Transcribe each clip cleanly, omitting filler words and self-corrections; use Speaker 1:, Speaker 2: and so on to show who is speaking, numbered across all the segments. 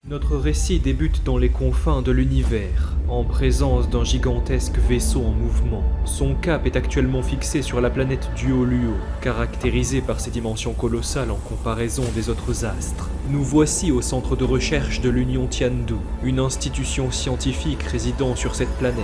Speaker 1: Notre récit débute dans les confins de l'univers, en présence d'un gigantesque vaisseau en mouvement. Son cap est actuellement fixé sur la planète Duo-Luo, caractérisée par ses dimensions colossales en comparaison des autres astres. Nous voici au centre de recherche de l'Union Tiandu, une institution scientifique résidant sur cette planète.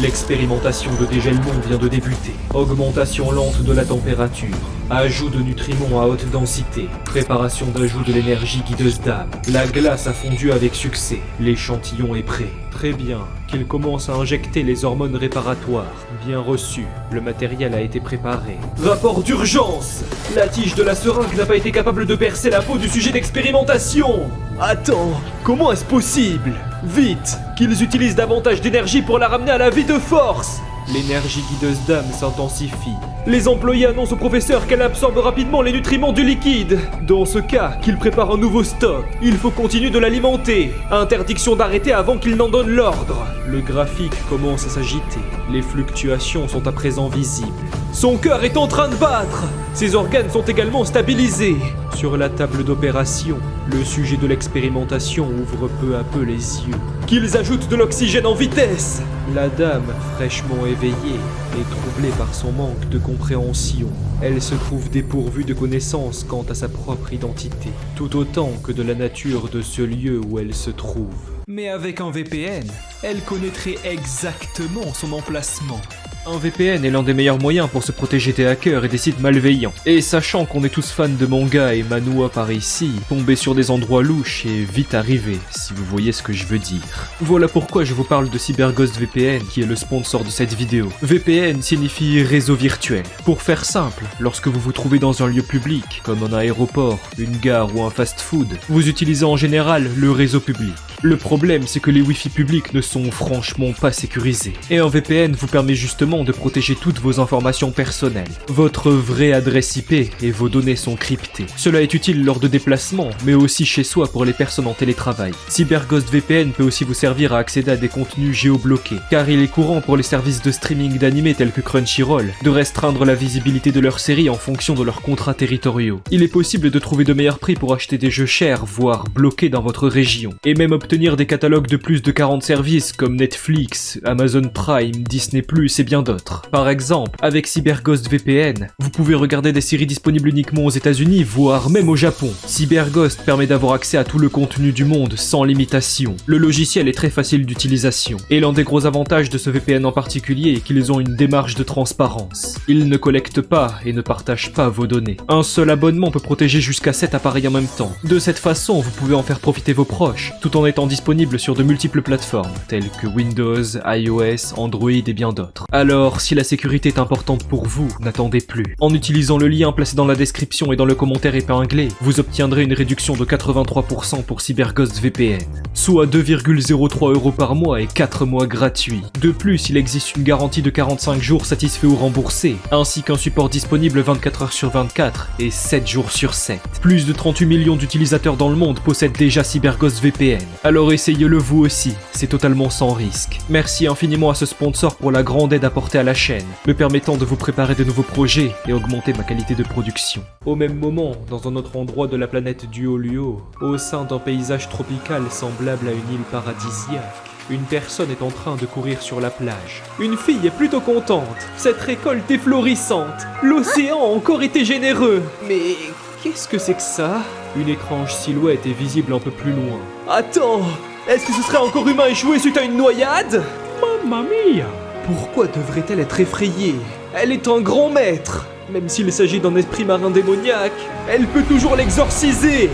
Speaker 1: L'expérimentation de dégèlement vient de débuter. Augmentation lente de la température, ajout de nutriments à haute densité, préparation d'ajout de l'énergie guideuse d'âme. La glace a fondu avec succès, l'échantillon est prêt. Très bien, qu'il commence à injecter les hormones réparatoires. Bien reçu, le matériel a été préparé. Rapport d'urgence! La tige de la seringue n'a pas été capable de percer la peau du sujet d'expérimentation! Attends, comment est-ce possible? Vite, qu'ils utilisent davantage d'énergie pour la ramener à la vie de force! L'énergie guideuse d'âme s'intensifie. Les employés annoncent au professeur qu'elle absorbe rapidement les nutriments du liquide. Dans ce cas, qu'il prépare un nouveau stock. Il faut continuer de l'alimenter. Interdiction d'arrêter avant qu'il n'en donne l'ordre. Le graphique commence à s'agiter. Les fluctuations sont à présent visibles. Son cœur est en train de battre. Ses organes sont également stabilisés. Sur la table d'opération, le sujet de l'expérimentation ouvre peu à peu les yeux. Qu'ils ajoutent de l'oxygène en vitesse! La dame, fraîchement éveillée, est troublée par son manque de compréhension. Elle se trouve dépourvue de connaissances quant à sa propre identité, tout autant que de la nature de ce lieu où elle se trouve.
Speaker 2: Mais avec un VPN, elle connaîtrait exactement son emplacement.
Speaker 1: Un VPN est l'un des meilleurs moyens pour se protéger des hackers et des sites malveillants. Et sachant qu'on est tous fans de manga et manhwa par ici, tomber sur des endroits louches est vite arrivé, si vous voyez ce que je veux dire. Voilà pourquoi je vous parle de CyberGhost VPN, qui est le sponsor de cette vidéo. VPN signifie réseau virtuel. Pour faire simple, lorsque vous vous trouvez dans un lieu public, comme un aéroport, une gare ou un fast-food, vous utilisez en général le réseau public. Le problème, c'est que les Wi-Fi publics ne sont franchement pas sécurisés. Et un VPN vous permet justement de protéger toutes vos informations personnelles. Votre vraie adresse IP et vos données sont cryptées. Cela est utile lors de déplacements, mais aussi chez soi pour les personnes en télétravail. CyberGhost VPN peut aussi vous servir à accéder à des contenus géobloqués, car il est courant pour les services de streaming d'animés tels que Crunchyroll de restreindre la visibilité de leurs séries en fonction de leurs contrats territoriaux. Il est possible de trouver de meilleurs prix pour acheter des jeux chers, voire bloqués dans votre région, et même obtenir des catalogues de plus de 40 services comme Netflix, Amazon Prime, Disney+, et bien d'autres. Par exemple, avec CyberGhost VPN, vous pouvez regarder des séries disponibles uniquement aux États-Unis, voire même au Japon. CyberGhost permet d'avoir accès à tout le contenu du monde sans limitation. Le logiciel est très facile d'utilisation. Et l'un des gros avantages de ce VPN en particulier est qu'ils ont une démarche de transparence. Ils ne collectent pas et ne partagent pas vos données. Un seul abonnement peut protéger jusqu'à 7 appareils en même temps. De cette façon, vous pouvez en faire profiter vos proches, tout en étant disponible sur de multiples plateformes, telles que Windows, iOS, Android et bien d'autres. Alors, si la sécurité est importante pour vous, n'attendez plus. En utilisant le lien placé dans la description et dans le commentaire épinglé, vous obtiendrez une réduction de 83% pour CyberGhost VPN, soit 2,03€ par mois et 4 mois gratuits. De plus, il existe une garantie de 45 jours satisfait ou remboursé, ainsi qu'un support disponible 24 heures sur 24 et 7 jours sur 7. Plus de 38 millions d'utilisateurs dans le monde possèdent déjà CyberGhost VPN. Alors essayez-le vous aussi, c'est totalement sans risque. Merci infiniment à ce sponsor pour la grande aide apportée à la chaîne, me permettant de vous préparer de nouveaux projets et augmenter ma qualité de production. Au même moment, dans un autre endroit de la planète Duo-Luo, au sein d'un paysage tropical semblable à une île paradisiaque, une personne est en train de courir sur la plage. Une fille est plutôt contente. Cette récolte est florissante. L'océan a encore été généreux. Mais qu'est-ce que c'est que ça? Une étrange silhouette est visible un peu plus loin. Attends, est-ce que ce serait encore humain échoué suite à une noyade? Mamma mia! Pourquoi devrait-elle être effrayée? Elle est un grand maître. Même s'il s'agit d'un esprit marin démoniaque, elle peut toujours l'exorciser.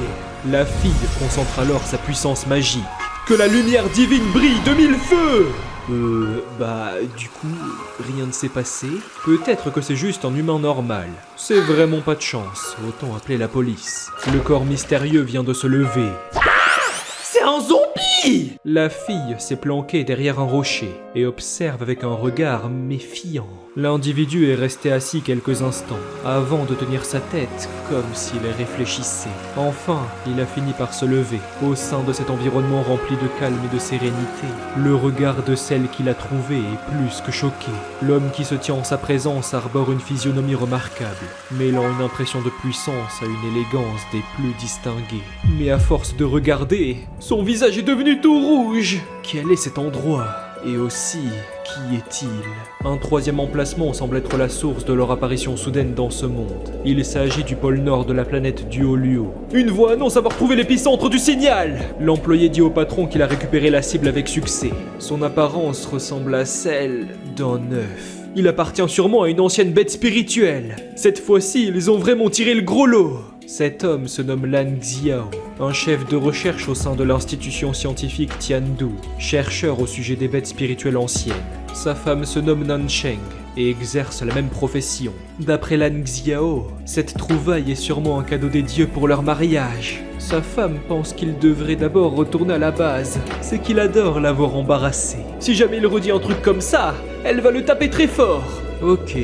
Speaker 1: La fille concentre alors sa puissance magique. Que la lumière divine brille de mille feux! Du coup, rien ne s'est passé. Peut-être que c'est juste un humain normal. C'est vraiment pas de chance, autant appeler la police. Le corps mystérieux vient de se lever. C'est un zombie! La fille s'est planquée derrière un rocher et observe avec un regard méfiant. L'individu est resté assis quelques instants, avant de tenir sa tête, comme s'il réfléchissait. Enfin, il a fini par se lever. Au sein de cet environnement rempli de calme et de sérénité, le regard de celle qu'il a trouvée est plus que choqué. L'homme qui se tient en sa présence arbore une physionomie remarquable, mêlant une impression de puissance à une élégance des plus distinguées. Mais à force de regarder, son Ton visage est devenu tout rouge. Quel est cet endroit? Et aussi, qui est-il? Un troisième emplacement semble être la source de leur apparition soudaine dans ce monde. Il s'agit du pôle nord de la planète Duolio. Une voix annonce avoir trouvé l'épicentre du signal. L'employé dit au patron qu'il a récupéré la cible avec succès. Son apparence ressemble à celle d'un œuf. Il appartient sûrement à une ancienne bête spirituelle. Cette fois-ci, ils ont vraiment tiré le gros lot. Cet homme se nomme Lan Xiao, un chef de recherche au sein de l'institution scientifique Tiandu, chercheur au sujet des bêtes spirituelles anciennes. Sa femme se nomme Nansheng et exerce la même profession. D'après Lan Xiao, cette trouvaille est sûrement un cadeau des dieux pour leur mariage. Sa femme pense qu'il devrait d'abord retourner à la base, c'est qu'il adore l'avoir embarrassé. Si jamais il redit un truc comme ça, elle va le taper très fort. Ok.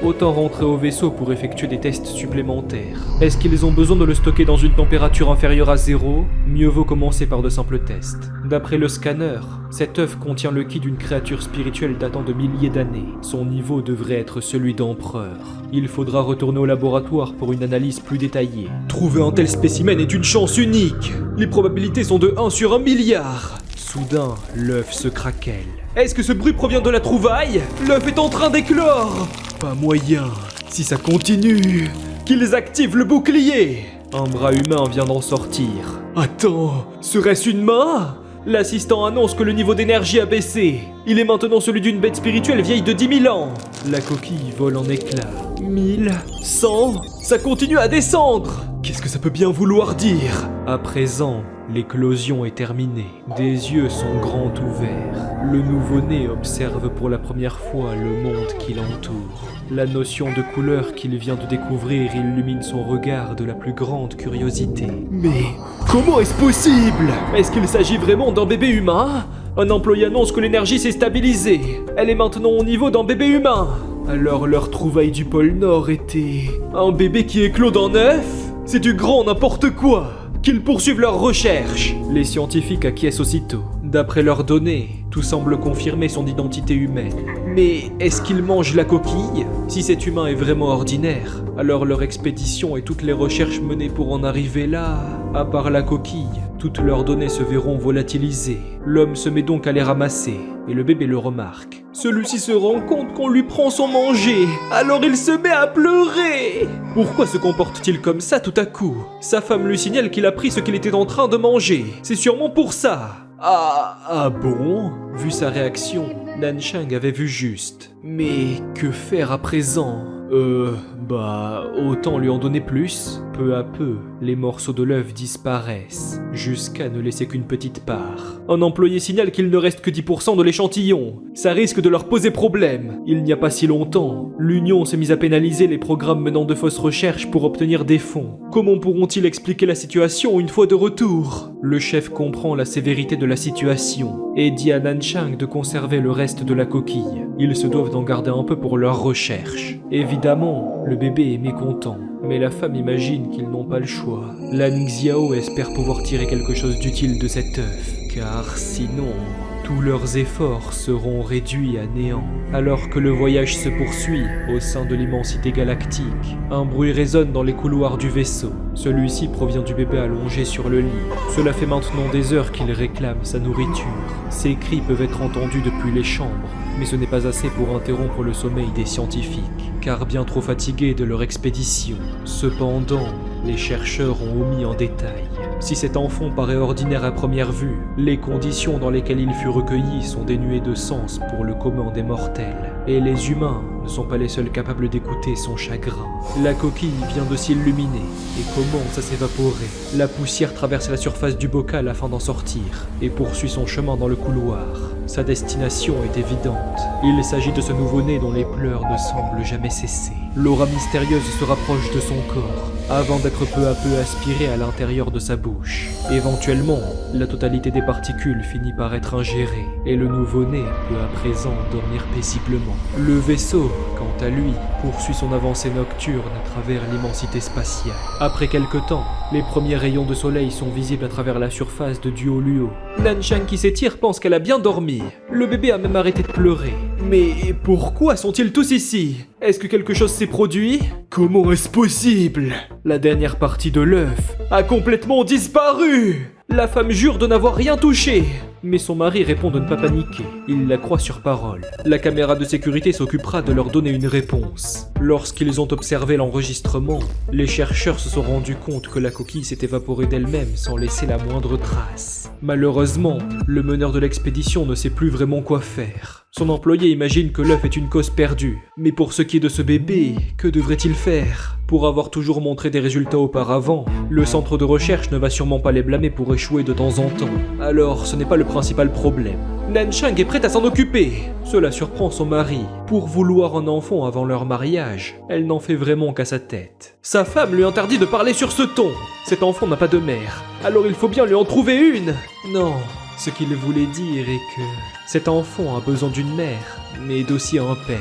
Speaker 1: Autant rentrer au vaisseau pour effectuer des tests supplémentaires. Est-ce qu'ils ont besoin de le stocker dans une température inférieure à 0? Mieux vaut commencer par de simples tests. D'après le scanner, cet œuf contient le ki d'une créature spirituelle datant de milliers d'années. Son niveau devrait être celui d'empereur. Il faudra retourner au laboratoire pour une analyse plus détaillée. Trouver un tel spécimen est une chance unique. Les probabilités sont de 1 sur 1 milliard. Soudain, l'œuf se craquelle. Est-ce que ce bruit provient de la trouvaille? L'œuf est en train d'éclore. Pas moyen. Si ça continue, qu'ils activent le bouclier. Un bras humain vient d'en sortir. Attends, serait-ce une main? L'assistant annonce que le niveau d'énergie a baissé. Il est maintenant celui d'une bête spirituelle vieille de 10 000 ans. La coquille vole en éclats. 1000, 100, ça continue à descendre. Qu'est-ce que ça peut bien vouloir dire? À présent, l'éclosion est terminée. Des yeux sont grands ouverts. Le nouveau-né observe pour la première fois le monde qui l'entoure. La notion de couleur qu'il vient de découvrir illumine son regard de la plus grande curiosité. Mais comment est-ce possible? Est-ce qu'il s'agit vraiment d'un bébé humain? Un employé annonce que l'énergie s'est stabilisée. Elle est maintenant au niveau d'un bébé humain. Alors leur trouvaille du pôle Nord était un bébé qui éclot d'un œuf? C'est du grand n'importe quoi. Qu'ils poursuivent leurs recherches. Les scientifiques acquiescent aussitôt. D'après leurs données, tout semble confirmer son identité humaine. Mais est-ce qu'ils mangent la coquille? Si cet humain est vraiment ordinaire, alors leur expédition et toutes les recherches menées pour en arriver là, à part la coquille, toutes leurs données se verront volatilisées. L'homme se met donc à les ramasser, et le bébé le remarque. Celui-ci se rend compte qu'on lui prend son manger, alors il se met à pleurer. Pourquoi se comporte-t-il comme ça tout à coup? Sa femme lui signale qu'il a pris ce qu'il était en train de manger. C'est sûrement pour ça. Ah bon? Vu sa réaction, Nansheng avait vu juste. Mais que faire à présent? Autant lui en donner plus. Peu à peu, les morceaux de l'œuf disparaissent, jusqu'à ne laisser qu'une petite part. Un employé signale qu'il ne reste que 10% de l'échantillon. Ça risque de leur poser problème. Il n'y a pas si longtemps, l'Union s'est mise à pénaliser les programmes menant de fausses recherches pour obtenir des fonds. Comment pourront-ils expliquer la situation une fois de retour? Le chef comprend la sévérité de la situation et dit à Nansheng de conserver le reste de la coquille. Ils se doivent d'en garder un peu pour leurs recherches. Évidemment, le bébé est mécontent, mais la femme imagine qu'ils n'ont pas le choix. Lan Xiao espère pouvoir tirer quelque chose d'utile de cet œuf, car sinon, tous leurs efforts seront réduits à néant. Alors que le voyage se poursuit au sein de l'immensité galactique, un bruit résonne dans les couloirs du vaisseau. Celui-ci provient du bébé allongé sur le lit. Cela fait maintenant des heures qu'il réclame sa nourriture. Ses cris peuvent être entendus depuis les chambres, mais ce n'est pas assez pour interrompre le sommeil des scientifiques, car bien trop fatigués de leur expédition. Cependant, les chercheurs ont omis en détail. Si cet enfant paraît ordinaire à première vue, les conditions dans lesquelles il fut recueilli sont dénuées de sens pour le commun des mortels. Et les humains ne sont pas les seuls capables d'écouter son chagrin. La coquille vient de s'illuminer et commence à s'évaporer. La poussière traverse la surface du bocal afin d'en sortir et poursuit son chemin dans le couloir. Sa destination est évidente. Il s'agit de ce nouveau-né dont les pleurs ne semblent jamais cesser. L'aura mystérieuse se rapproche de son corps, avant d'être peu à peu aspirée à l'intérieur de sa bouche. Éventuellement, la totalité des particules finit par être ingérée, et le nouveau-né peut à présent dormir paisiblement. Le vaisseau, quant à lui, poursuit son avancée nocturne à travers l'immensité spatiale. Après quelque temps, les premiers rayons de soleil sont visibles à travers la surface de Duolio. Nansheng qui s'étire pense qu'elle a bien dormi. Le bébé a même arrêté de pleurer. Mais pourquoi sont-ils tous ici? Est-ce que quelque chose s'est produit? Comment est-ce possible? La dernière partie de l'œuf a complètement disparu! La femme jure de n'avoir rien touché. Mais son mari répond de ne pas paniquer. Il la croit sur parole. La caméra de sécurité s'occupera de leur donner une réponse. Lorsqu'ils ont observé l'enregistrement, les chercheurs se sont rendus compte que la coquille s'est évaporée d'elle-même sans laisser la moindre trace. Malheureusement, le meneur de l'expédition ne sait plus vraiment quoi faire. Son employé imagine que l'œuf est une cause perdue. Mais pour ce qui est de ce bébé, que devrait-il faire ? Pour avoir toujours montré des résultats auparavant, le centre de recherche ne va sûrement pas les blâmer pour échouer de temps en temps. Alors, ce n'est pas le principal problème. Nanchang est prête à s'en occuper. Cela surprend son mari. Pour vouloir un enfant avant leur mariage, elle n'en fait vraiment qu'à sa tête. Sa femme lui interdit de parler sur ce ton. Cet enfant n'a pas de mère, alors il faut bien lui en trouver une. Non, ce qu'il voulait dire est que cet enfant a besoin d'une mère, mais d'aussi un père.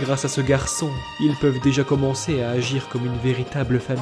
Speaker 1: Grâce à ce garçon, ils peuvent déjà commencer à agir comme une véritable famille.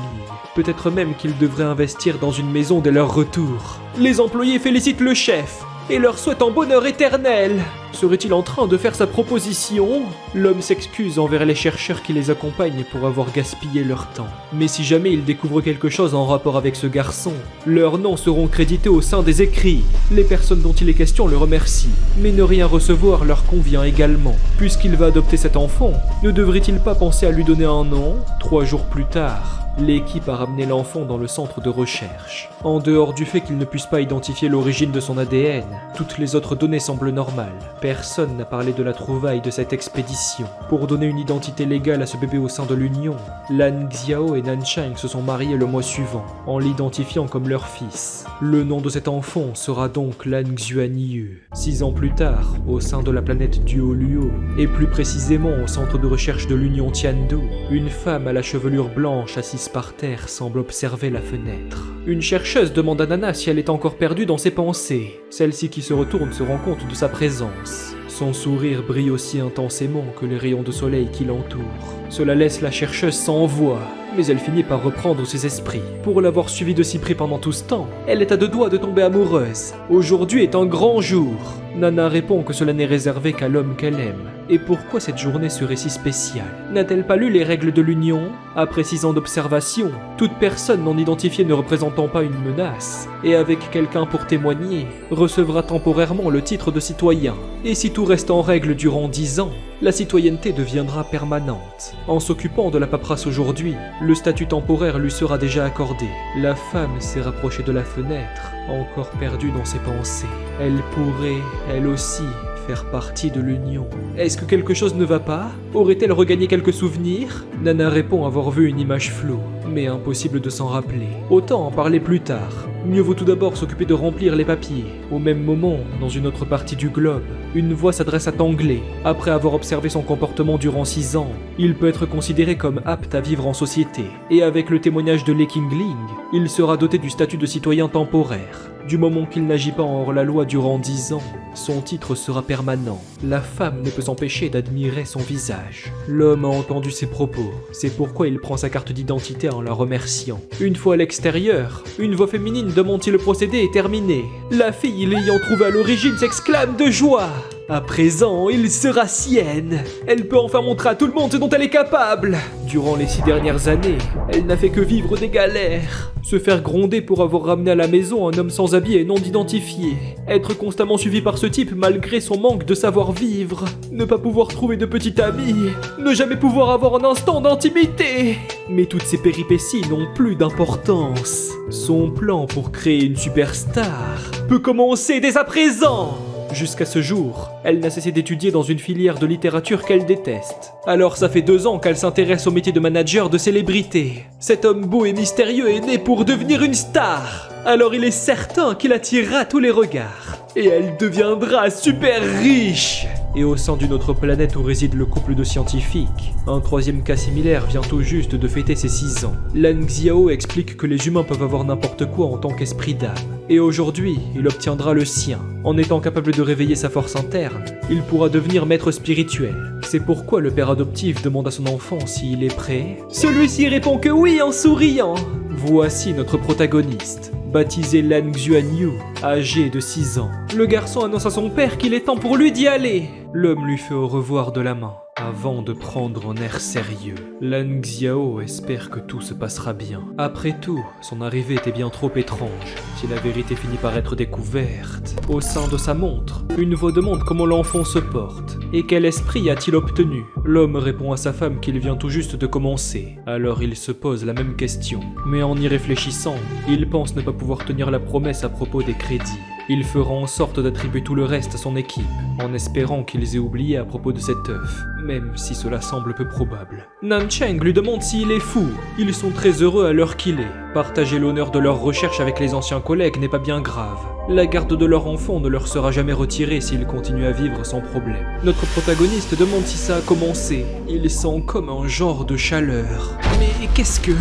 Speaker 1: Peut-être même qu'ils devraient investir dans une maison dès leur retour. Les employés félicitent le chef et leur souhaitent un bonheur éternel. Serait-il en train de faire sa proposition ? L'homme s'excuse envers les chercheurs qui les accompagnent pour avoir gaspillé leur temps. Mais si jamais ils découvrent quelque chose en rapport avec ce garçon, leurs noms seront crédités au sein des écrits. Les personnes dont il est question le remercient, mais ne rien recevoir leur convient également. Puisqu'il va adopter cet enfant, ne devrait-il pas penser à lui donner un nom ? 3 jours plus tard, l'équipe a ramené l'enfant dans le centre de recherche. En dehors du fait qu'il ne puisse pas identifier l'origine de son ADN, toutes les autres données semblent normales. Personne n'a parlé de la trouvaille de cette expédition. Pour donner une identité légale à ce bébé au sein de l'Union, Lan Xiao et Nanchang se sont mariés le mois suivant, en l'identifiant comme leur fils. Le nom de cet enfant sera donc Lan Xuanyu. 6 ans plus tard, au sein de la planète Duoluo, et plus précisément au centre de recherche de l'Union Tiandu, une femme à la chevelure blanche assise par terre semble observer la fenêtre. Une chercheuse demande à Nana si elle est encore perdue dans ses pensées. Celle-ci qui se retourne se rend compte de sa présence. Son sourire brille aussi intensément que les rayons de soleil qui l'entourent. Cela laisse la chercheuse sans voix, mais elle finit par reprendre ses esprits. Pour l'avoir suivie de si près pendant tout ce temps, elle est à 2 doigts de tomber amoureuse. Aujourd'hui est un grand jour. Nana répond que cela n'est réservé qu'à l'homme qu'elle aime. Et pourquoi cette journée serait si spéciale ? N'a-t-elle pas lu les règles de l'Union ? Après 6 ans d'observation, toute personne non identifiée ne représentant pas une menace, et avec quelqu'un pour témoigner, recevra temporairement le titre de citoyen. Et si tout reste en règle durant 10 ans, la citoyenneté deviendra permanente. En s'occupant de la paperasse aujourd'hui, le statut temporaire lui sera déjà accordé. La femme s'est rapprochée de la fenêtre, encore perdue dans ses pensées. Elle pourrait, elle aussi, faire partie de l'Union. Est-ce que quelque chose ne va pas ? Aurait-elle regagné quelques souvenirs ? Nana répond avoir vu une image floue, mais impossible de s'en rappeler. Autant en parler plus tard. Mieux vaut tout d'abord s'occuper de remplir les papiers. Au même moment, dans une autre partie du globe, une voix s'adresse à Tangley. Après avoir observé son comportement durant 6 ans, il peut être considéré comme apte à vivre en société. Et avec le témoignage de Lei Qingling, il sera doté du statut de citoyen temporaire. Du moment qu'il n'agit pas en hors-la-loi durant 10 ans, son titre sera permanent. La femme ne peut s'empêcher d'admirer son visage. L'homme a entendu ses propos, c'est pourquoi il prend sa carte d'identité en la remerciant. Une fois à l'extérieur, une voix féminine demande si le procédé est terminé. La fille l'ayant trouvé à l'origine s'exclame de joie. À présent, il sera sienne. Elle peut enfin montrer à tout le monde ce dont elle est capable. Durant les 6 dernières années, elle n'a fait que vivre des galères. Se faire gronder pour avoir ramené à la maison un homme sans habit et non identifié. Être constamment suivi par ce type malgré son manque de savoir-vivre. Ne pas pouvoir trouver de petit ami. Ne jamais pouvoir avoir un instant d'intimité. Mais toutes ces péripéties n'ont plus d'importance. Son plan pour créer une superstar peut commencer dès à présent. Jusqu'à ce jour, elle n'a cessé d'étudier dans une filière de littérature qu'elle déteste. Alors ça fait 2 ans qu'elle s'intéresse au métier de manager de célébrité. Cet homme beau et mystérieux est né pour devenir une star. Alors il est certain qu'il attirera tous les regards. Et elle deviendra super riche. Et au sein d'une autre planète où réside le couple de scientifiques, un 3e cas similaire vient tout juste de fêter ses 6 ans. Lan Xiao explique que les humains peuvent avoir n'importe quoi en tant qu'esprit d'âme. Et aujourd'hui, il obtiendra le sien. En étant capable de réveiller sa force interne, il pourra devenir maître spirituel. C'est pourquoi le père adoptif demande à son enfant s'il est prêt. Celui-ci répond que oui en souriant. Voici notre protagoniste, baptisé Lan Xuanyu, âgé de 6 ans. Le garçon annonce à son père qu'il est temps pour lui d'y aller. L'homme lui fait au revoir de la main. avant de prendre un air sérieux. Lan Xiao espère que tout se passera bien. Après tout, son arrivée était bien trop étrange. Si la vérité finit par être découverte, au sein de sa montre, une voix demande comment l'enfant se porte. Et quel esprit a-t-il obtenu? L'homme répond à sa femme qu'il vient tout juste de commencer. Alors il se pose la même question. Mais en y réfléchissant, il pense ne pas pouvoir tenir la promesse à propos des crédits. Il fera en sorte d'attribuer tout le reste à son équipe, en espérant qu'ils aient oublié à propos de cet œuf, même si cela semble peu probable. Nancheng lui demande s'il est fou. Ils sont très heureux à l'heure qu'il est. Partager l'honneur de leur recherche avec les anciens collègues n'est pas bien grave. La garde de leur enfant ne leur sera jamais retirée s'ils continuent à vivre sans problème. Notre protagoniste demande si ça a commencé. Il sent comme un genre de chaleur. Mais qu'est-ce que...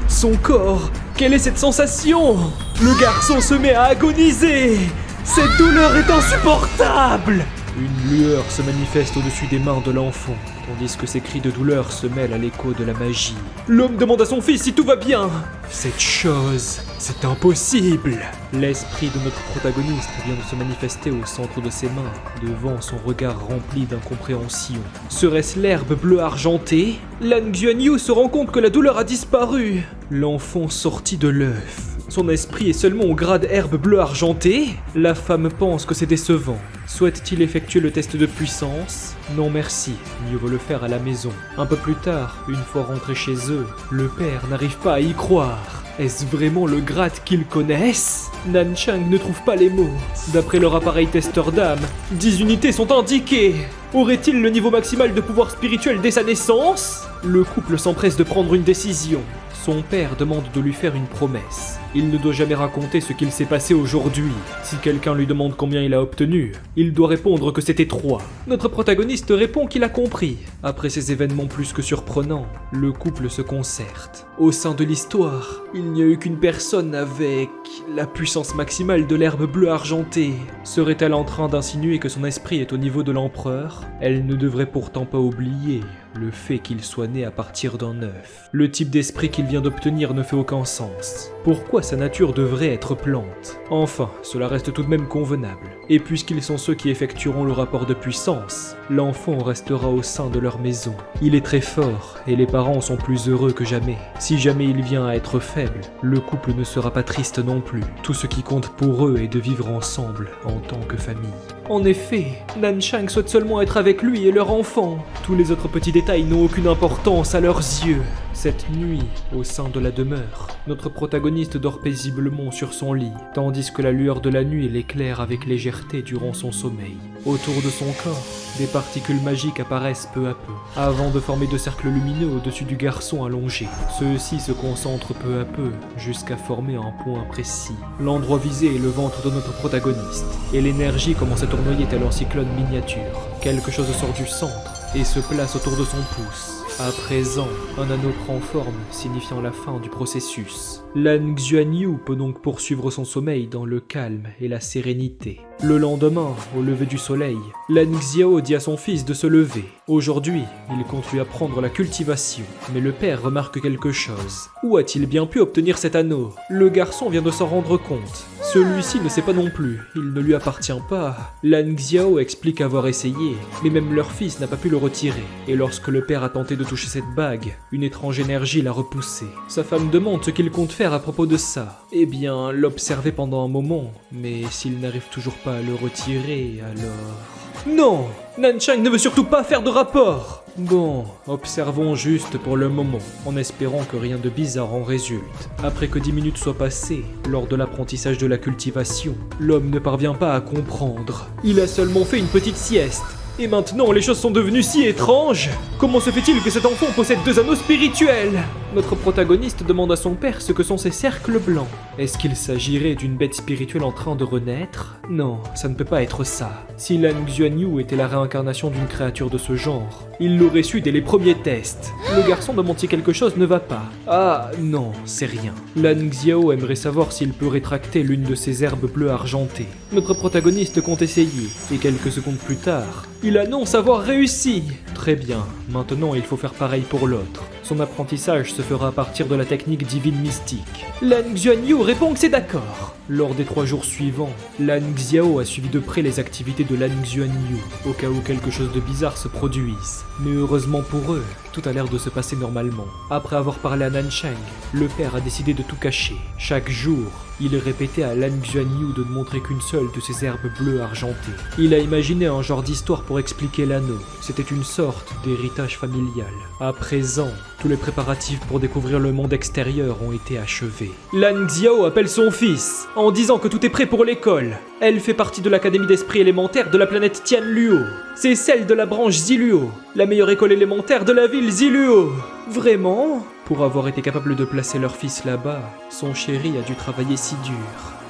Speaker 1: Son corps? Quelle est cette sensation? Le garçon se met à agoniser. Cette douleur est insupportable. Une lueur se manifeste au-dessus des mains de l'enfant, tandis que ses cris de douleur se mêlent à l'écho de la magie. L'homme demande à son fils si tout va bien. Cette chose, c'est impossible. L'esprit de notre protagoniste vient de se manifester au centre de ses mains, devant son regard rempli d'incompréhension. Serait-ce l'herbe bleue argentée? Lan Xuanyu se rend compte que la douleur a disparu. L'enfant sortit de l'œuf. Son esprit est seulement au grade herbe bleue argentée? La femme pense que c'est décevant. Souhaite-t-il effectuer le test de puissance? Non merci, mieux vaut le faire à la maison. Un peu plus tard, une fois rentré chez eux, le père n'arrive pas à y croire. Est-ce vraiment le grade qu'ils connaissent? Nancheng ne trouve pas les mots. D'après leur appareil testeur d'âme, 10 unités sont indiquées. Aurait-il le niveau maximal de pouvoir spirituel dès sa naissance? Le couple s'empresse de prendre une décision. Son père demande de lui faire une promesse. Il ne doit jamais raconter ce qu'il s'est passé aujourd'hui. Si quelqu'un lui demande combien il a obtenu, il doit répondre que c'était 3. Notre protagoniste répond qu'il a compris. Après ces événements plus que surprenants, le couple se concerte. Au sein de l'histoire, il n'y a eu qu'une personne avec la puissance maximale de l'herbe bleue argentée. Serait-elle en train d'insinuer que son esprit est au niveau de l'empereur? Elle ne devrait pourtant pas oublier le fait qu'il soit né à partir d'un œuf. Le type d'esprit qu'il vient d'obtenir ne fait aucun sens. Pourquoi sa nature devrait être plante? Enfin, cela reste tout de même convenable. Et puisqu'ils sont ceux qui effectueront le rapport de puissance, l'enfant restera au sein de leur maison. Il est très fort, et les parents sont plus heureux que jamais. Si jamais il vient à être faible, le couple ne sera pas triste non plus. Tout ce qui compte pour eux est de vivre ensemble, en tant que famille. En effet, Nancheng souhaite seulement être avec lui et leur enfant. Tous les autres petits détails n'ont aucune importance à leurs yeux. Cette nuit, au sein de la demeure, notre protagoniste dort paisiblement sur son lit, tandis que la lueur de la nuit l'éclaire avec légèreté durant son sommeil. Autour de son corps, des particules magiques apparaissent peu à peu, avant de former de cercles lumineux au-dessus du garçon allongé. Ceux-ci se concentrent peu à peu, jusqu'à former un point précis. L'endroit visé est le ventre de notre protagoniste, et l'énergie commence à tournoyer tel un cyclone miniature. Quelque chose sort du centre, et se place autour de son pouce. À présent, un anneau prend forme, signifiant la fin du processus. Lan Xuanyu peut donc poursuivre son sommeil dans le calme et la sérénité. Le lendemain, au lever du soleil, Lan Xiao dit à son fils de se lever. Aujourd'hui, il compte lui apprendre la cultivation, mais le père remarque quelque chose. Où a-t-il bien pu obtenir cet anneau? Le garçon vient de s'en rendre compte. Celui-ci ne sait pas non plus, il ne lui appartient pas. Lan Xiao explique avoir essayé, mais même leur fils n'a pas pu le retirer. Et lorsque le père a tenté de toucher cette bague, une étrange énergie l'a repoussé. Sa femme demande ce qu'il compte faire à propos de ça. Eh bien, l'observer pendant un moment, mais s'il n'arrive toujours pas à le retirer, alors... Non! Nancheng ne veut surtout pas faire de rapport! Bon, observons juste pour le moment, en espérant que rien de bizarre en résulte. Après que 10 minutes soient passées, lors de l'apprentissage de la cultivation, l'homme ne parvient pas à comprendre. Il a seulement fait une petite sieste. Et maintenant, les choses sont devenues si étranges. Comment se fait-il que cet enfant possède 2 anneaux spirituels? Notre protagoniste demande à son père ce que sont ces cercles blancs. Est-ce qu'il s'agirait d'une bête spirituelle en train de renaître? Non, ça ne peut pas être ça. Si Lan Xuanyu était la réincarnation d'une créature de ce genre, il l'aurait su dès les premiers tests. Le garçon demande si quelque chose ne va pas. Ah non, c'est rien. Lan Xiao aimerait savoir s'il peut rétracter l'une de ces herbes bleues argentées. Notre protagoniste compte essayer, et quelques secondes plus tard, il annonce avoir réussi. Très bien, maintenant il faut faire pareil pour l'autre. Son apprentissage se fera à partir de la technique divine mystique. Lan Xuanyu répond que c'est d'accord. Lors des 3 jours suivants, Lan Xiao a suivi de près les activités de Lan Xuanyu, au cas où quelque chose de bizarre se produise. Mais heureusement pour eux, tout a l'air de se passer normalement. Après avoir parlé à Nansheng, le père a décidé de tout cacher. Chaque jour, il répétait à Lan Xuanyu de ne montrer qu'une seule de ces herbes bleues argentées. Il a imaginé un genre d'histoire pour expliquer l'anneau. C'était une sorte d'héritage familial. À présent, tous les préparatifs pour découvrir le monde extérieur ont été achevés. Lan Xiao appelle son fils, en disant que tout est prêt pour l'école. Elle fait partie de l'académie d'esprit élémentaire de la planète Tianluo. C'est celle de la branche Ziluo, la meilleure école élémentaire de la ville Ziluo. Vraiment ? Pour avoir été capable de placer leur fils là-bas, son chéri a dû travailler si dur.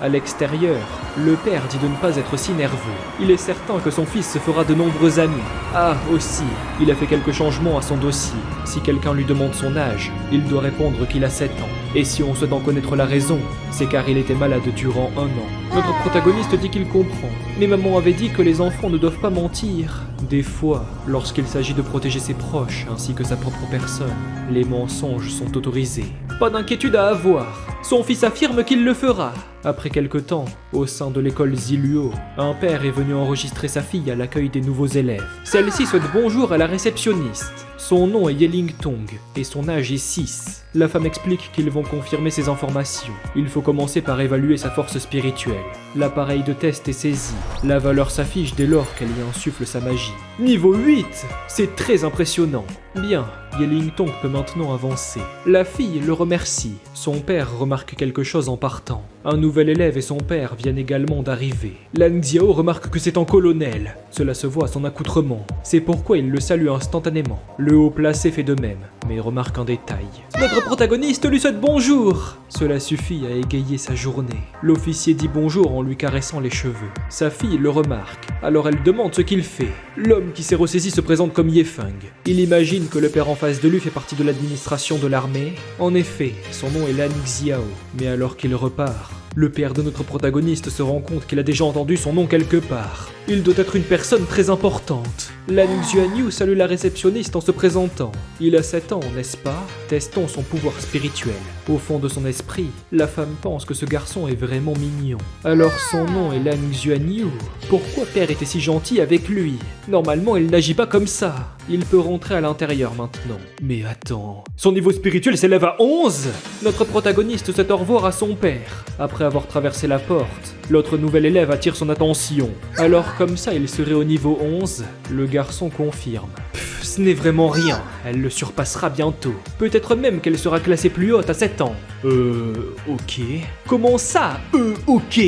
Speaker 1: À l'extérieur, le père dit de ne pas être si nerveux. Il est certain que son fils se fera de nombreux amis. Ah, aussi, il a fait quelques changements à son dossier. Si quelqu'un lui demande son âge, il doit répondre qu'il a 7 ans. Et si on souhaite en connaître la raison, c'est car il était malade durant 1 an. Notre protagoniste dit qu'il comprend. Mais maman avait dit que les enfants ne doivent pas mentir. Des fois, lorsqu'il s'agit de protéger ses proches ainsi que sa propre personne, les mensonges sont autorisés. Pas d'inquiétude à avoir. Son fils affirme qu'il le fera. Après quelque temps, au sein de l'école Ziluo, un père est venu enregistrer sa fille à l'accueil des nouveaux élèves. Celle-ci souhaite bonjour à la réceptionniste. Son nom est Yeling Tong et son âge est 6. La femme explique qu'ils vont confirmer ces informations. Il faut commencer par évaluer sa force spirituelle. L'appareil de test est saisi. La valeur s'affiche dès lors qu'elle y insuffle sa magie. Niveau 8, c'est très impressionnant. Bien, Yeling Tong peut maintenant avancer. La fille le remercie. Son père remarque quelque chose en partant. Un nouvel élève et son père viennent également d'arriver. Lan Xiao remarque que c'est un colonel. Cela se voit à son accoutrement. C'est pourquoi il le salue instantanément. Le haut placé fait de même, mais remarque un détail. Notre protagoniste lui souhaite bonjour. Cela suffit à égayer sa journée. L'officier dit bonjour en lui caressant les cheveux. Sa fille le remarque, alors elle demande ce qu'il fait. L'homme qui s'est ressaisi se présente comme Yefeng. Il imagine que le père en face de lui fait partie de l'administration de l'armée. En effet, son nom est Lan Xiao. Mais alors qu'il repart, le père de notre protagoniste se rend compte qu'il a déjà entendu son nom quelque part. Il doit être une personne très importante. Lan Xuanyu salue la réceptionniste en se présentant. Il a 7 ans, n'est-ce pas? Testons son pouvoir spirituel. Au fond de son esprit, la femme pense que ce garçon est vraiment mignon. Alors son nom est Lan Xuanyu. Pourquoi père était si gentil avec lui? Normalement, il n'agit pas comme ça. Il peut rentrer à l'intérieur maintenant. Mais attends, son niveau spirituel s'élève à 11? Notre protagoniste souhaite au revoir à son père. Après avoir traversé la porte, l'autre nouvel élève attire son attention. Alors comme ça, il serait au niveau 11? Le garçon confirme. Ce n'est vraiment rien, elle le surpassera bientôt. Peut-être même qu'elle sera classée plus haute à 7 ans. Ok. Comment ça, ok?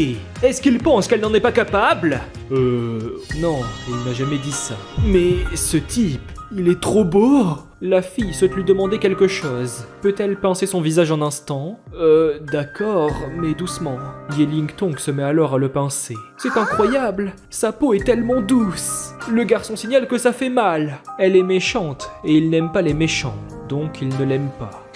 Speaker 1: Est-ce qu'il pense qu'elle n'en est pas capable? Non, il n'a jamais dit ça. Mais ce type, il est trop beau! La fille souhaite lui demander quelque chose. Peut-elle pincer son visage un instant? D'accord, mais doucement. Yeling Tong se met alors à le pincer. C'est incroyable! Sa peau est tellement douce! Le garçon signale que ça fait mal. Elle est méchante, et il n'aime pas les méchants. Donc il ne l'aime pas.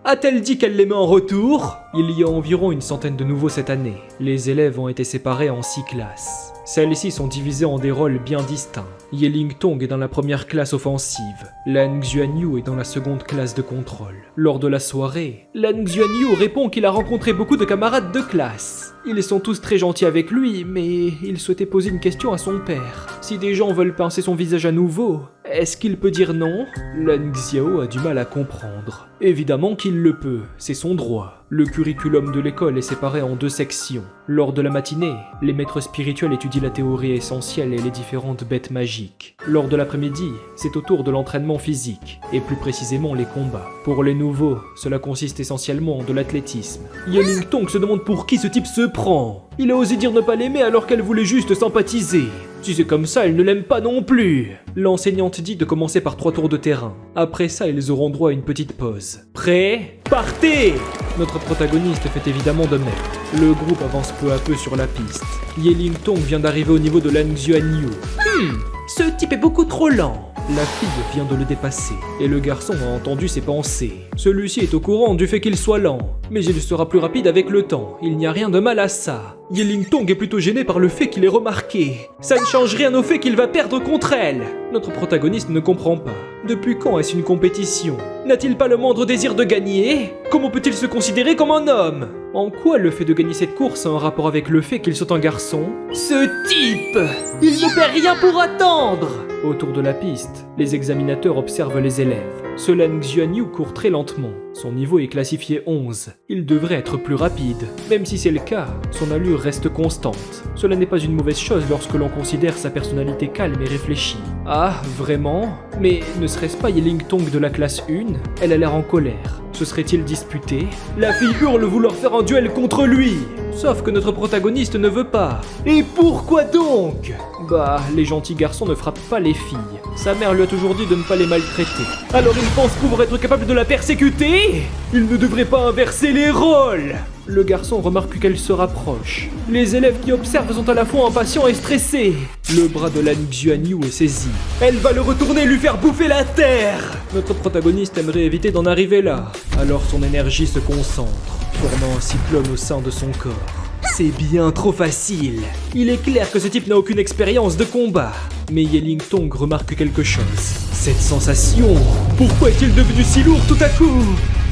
Speaker 1: A-t-elle dit qu'elle l'aimait en retour? Il y a environ une centaine de nouveaux cette année. Les élèves ont été séparés en 6 classes. Celles-ci sont divisées en des rôles bien distincts. Yeling Tong est dans la première classe offensive. Lan Xuanyu est dans la seconde classe de contrôle. Lors de la soirée, Lan Xuanyu répond qu'il a rencontré beaucoup de camarades de classe. Ils sont tous très gentils avec lui, mais il souhaitait poser une question à son père. Si des gens veulent pincer son visage à nouveau, est-ce qu'il peut dire non? Lan Xiao a du mal à comprendre. Évidemment qu'il le peut, c'est son droit. Le curriculum de l'école est séparé en 2 sections. Lors de la matinée, les maîtres spirituels étudient la théorie essentielle et les différentes bêtes magiques. Lors de l'après-midi, c'est au tour de l'entraînement physique, et plus précisément les combats. Pour les nouveaux, cela consiste essentiellement en de l'athlétisme. Yeling Tong se demande pour qui ce type se prend. Il a osé dire ne pas l'aimer alors qu'elle voulait juste sympathiser. Si c'est comme ça, elle ne l'aime pas non plus. L'enseignante dit de commencer par 3 tours de terrain. Après ça, ils auront droit à une petite pause. Prêt? Partez! Notre protagoniste fait évidemment de même. Le groupe avance peu à peu sur la piste. Yeling Tong vient d'arriver au niveau de Lan Xuanyu. Ce type est beaucoup trop lent. La fille vient de le dépasser, et le garçon a entendu ses pensées. Celui-ci est au courant du fait qu'il soit lent, mais il sera plus rapide avec le temps, il n'y a rien de mal à ça. Yeling Tong est plutôt gêné par le fait qu'il est remarqué. Ça ne change rien au fait qu'il va perdre contre elle. Notre protagoniste ne comprend pas. Depuis quand est-ce une compétition? N'a-t-il pas le moindre désir de gagner? Comment peut-il se considérer comme un homme? En quoi le fait de gagner cette course a un rapport avec le fait qu'il soit un garçon? Ce type! Il ne fait rien pour attendre! Autour de la piste, les examinateurs observent les élèves. Ce Lan Xuanyu court très lentement. Son niveau est classifié 11. Il devrait être plus rapide. Même si c'est le cas, son allure reste constante. Cela n'est pas une mauvaise chose lorsque l'on considère sa personnalité calme et réfléchie. Ah, vraiment? Mais ne serait-ce pas Yeling Tong de la classe 1? Elle a l'air en colère. Se serait-il disputé? La fille hurle vouloir faire un duel contre lui! Sauf que notre protagoniste ne veut pas. Et pourquoi donc? Bah, les gentils garçons ne frappent pas les filles. Sa mère lui a toujours dit de ne pas les maltraiter. Alors il pense pouvoir être capable de la persécuter? Il ne devrait pas inverser les rôles! Le garçon remarque qu'elle se rapproche. Les élèves qui observent sont à la fois impatients et stressés. Le bras de Lan Xuanyu est saisi. Elle va le retourner et lui faire bouffer la terre! Notre protagoniste aimerait éviter d'en arriver là. Alors son énergie se concentre, formant un cyclone au sein de son corps. C'est bien trop facile. Il est clair que ce type n'a aucune expérience de combat. Mais Yeling Tong remarque quelque chose. Cette sensation, pourquoi est-il devenu si lourd tout à coup?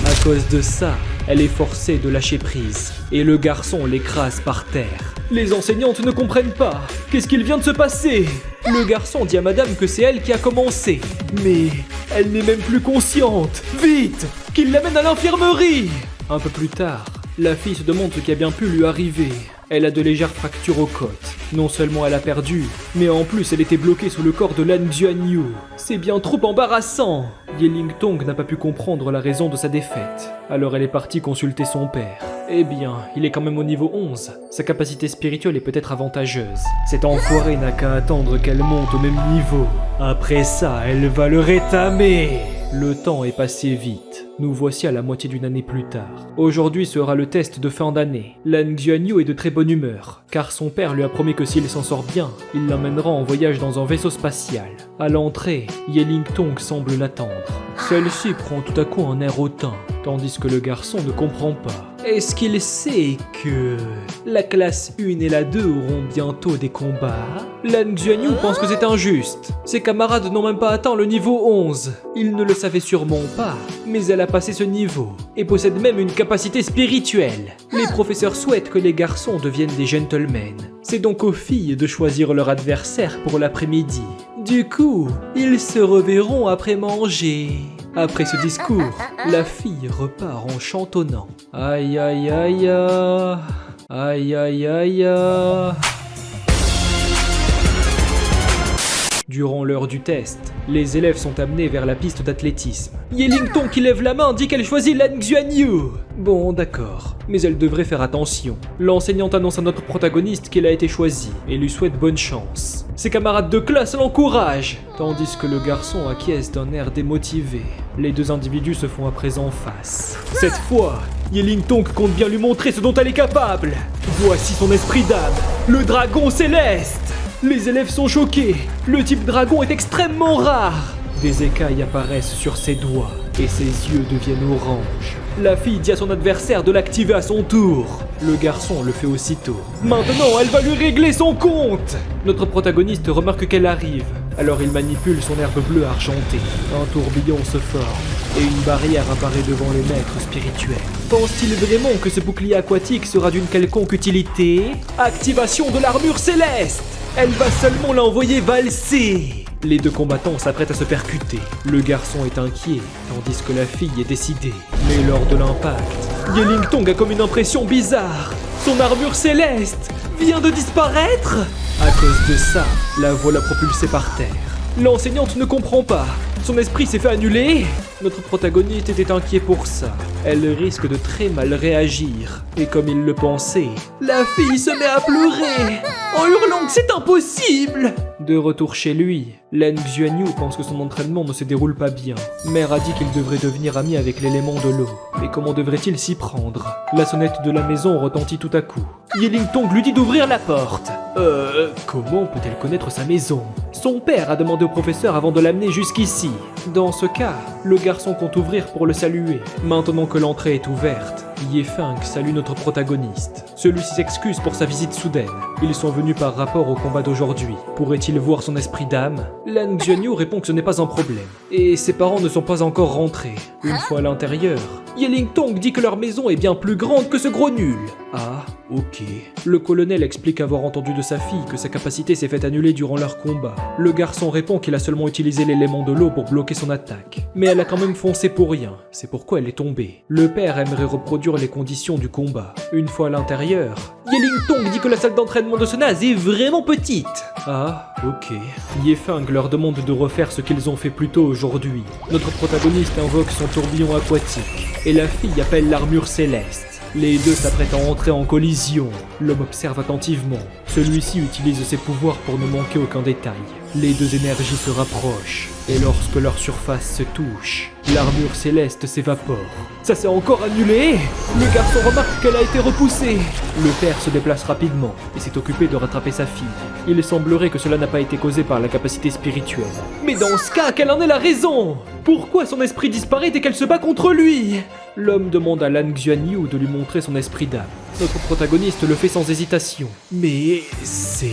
Speaker 1: À cause de ça, elle est forcée de lâcher prise. Et le garçon l'écrase par terre. Les enseignantes ne comprennent pas. Qu'est-ce qu'il vient de se passer? Le garçon dit à madame que c'est elle qui a commencé. Mais elle n'est même plus consciente. Vite! Qu'il l'amène à l'infirmerie! Un peu plus tard, la fille se demande ce qui a bien pu lui arriver. Elle a de légères fractures aux côtes. Non seulement elle a perdu, mais en plus elle était bloquée sous le corps de Lan Xuanyu. C'est bien trop embarrassant. Yeling Tong n'a pas pu comprendre la raison de sa défaite. Alors elle est partie consulter son père. Eh bien, il est quand même au niveau 11. Sa capacité spirituelle est peut-être avantageuse. Cet enfoiré n'a qu'à attendre qu'elle monte au même niveau. Après ça, elle va le rétamer. Le temps est passé vite. Nous voici à la moitié d'une année plus tard. Aujourd'hui sera le test de fin d'année. Lan Xuanyu est de très bonne humeur, car son père lui a promis que s'il s'en sort bien, il l'emmènera en voyage dans un vaisseau spatial. À l'entrée, Yeling Tong semble l'attendre. Celle-ci prend tout à coup un air hautain, tandis que le garçon ne comprend pas. Est-ce qu'il sait que la classe 1 et la 2 auront bientôt des combats? Lan Xuanyu pense que c'est injuste. Ses camarades n'ont même pas atteint le niveau 11. Il ne le savait sûrement pas, mais elle a passé ce niveau et possède même une capacité spirituelle. Les professeurs souhaitent que les garçons deviennent des gentlemen. C'est donc aux filles de choisir leur adversaire pour l'après-midi. Du coup, ils se reverront après manger. Après ce discours, la fille repart en chantonnant. Aïe aïe aïe aïe aïe aïe aïe. Durant l'heure du test, les élèves sont amenés vers la piste d'athlétisme. Yeling Tong qui lève la main dit qu'elle choisit Lan Xuanyu. Bon, d'accord, mais elle devrait faire attention. L'enseignante annonce à notre protagoniste qu'elle a été choisie et lui souhaite bonne chance. Ses camarades de classe l'encouragent, tandis que le garçon acquiesce d'un air démotivé. Les deux individus se font à présent face. Cette fois, Yeling Tong compte bien lui montrer ce dont elle est capable. Voici son esprit d'âme, le dragon céleste. Les élèves sont choqués. Le type dragon est extrêmement rare. Des écailles apparaissent sur ses doigts et ses yeux deviennent orange. La fille dit à son adversaire de l'activer à son tour. Le garçon le fait aussitôt. Maintenant, elle va lui régler son compte. Notre protagoniste remarque qu'elle arrive. Alors il manipule son herbe bleue argentée. Un tourbillon se forme et une barrière apparaît devant le maître spirituel. Pense-t-il vraiment que ce bouclier aquatique sera d'une quelconque utilité? Activation de l'armure céleste! Elle va seulement l'envoyer valser. Les deux combattants s'apprêtent à se percuter. Le garçon est inquiet, tandis que la fille est décidée. Mais lors de l'impact, Yeling Tong a comme une impression bizarre. Son armure céleste vient de disparaître. À cause de ça, la voilà propulsée par terre. L'enseignante ne comprend pas. Son esprit s'est fait annuler. Notre protagoniste était inquiet pour ça. Elle risque de très mal réagir. Et comme il le pensait, la fille se met à pleurer en hurlant que c'est impossible. De retour chez lui, Lan Xuanyu pense que son entraînement ne se déroule pas bien. Mère a dit qu'il devrait devenir ami avec l'élément de l'eau. Mais comment devrait-il s'y prendre? La sonnette de la maison retentit tout à coup. Yeling Tong lui dit d'ouvrir la porte. Comment peut-elle connaître sa maison? Son père a demandé au professeur avant de l'amener jusqu'ici. Dans ce cas, le garçon compte ouvrir pour le saluer. Maintenant que l'entrée est ouverte, Ye Feng salue notre protagoniste. Celui-ci s'excuse pour sa visite soudaine. Ils sont venus par rapport au combat d'aujourd'hui. Pourrait-il voir son esprit d'âme? Lan Xuanyu répond que ce n'est pas un problème. Et ses parents ne sont pas encore rentrés. Une fois à l'intérieur, Yeling Tong dit que leur maison est bien plus grande que ce gros nul. Ah, ok. Le colonel explique avoir entendu de sa fille que sa capacité s'est fait annuler durant leur combat. Le garçon répond qu'il a seulement utilisé l'élément de l'eau pour bloquer son attaque. Mais elle a quand même foncé pour rien. C'est pourquoi elle est tombée. Le père aimerait reproduire les conditions du combat. Une fois à l'intérieur, Yeling Tong dit que la salle d'entraînement de ce naze est vraiment petite. Ah, ok. Ye Feng leur demande de refaire ce qu'ils ont fait plus tôt aujourd'hui. Notre protagoniste invoque son tourbillon aquatique et la fille appelle l'armure céleste. Les deux s'apprêtent à entrer en collision. L'homme observe attentivement. Celui-ci utilise ses pouvoirs pour ne manquer aucun détail. Les deux énergies se rapprochent, et lorsque leur surface se touche, l'armure céleste s'évapore. Ça s'est encore annulé? Le garçon remarque qu'elle a été repoussée. Le père se déplace rapidement et s'est occupé de rattraper sa fille. Il semblerait que cela n'a pas été causé par la capacité spirituelle. Mais dans ce cas, quelle en est la raison? Pourquoi son esprit disparaît dès qu'elle se bat contre lui? L'homme demande à Lan Xuanyu de lui montrer son esprit d'âme. Notre protagoniste le fait sans hésitation. Mais c'est...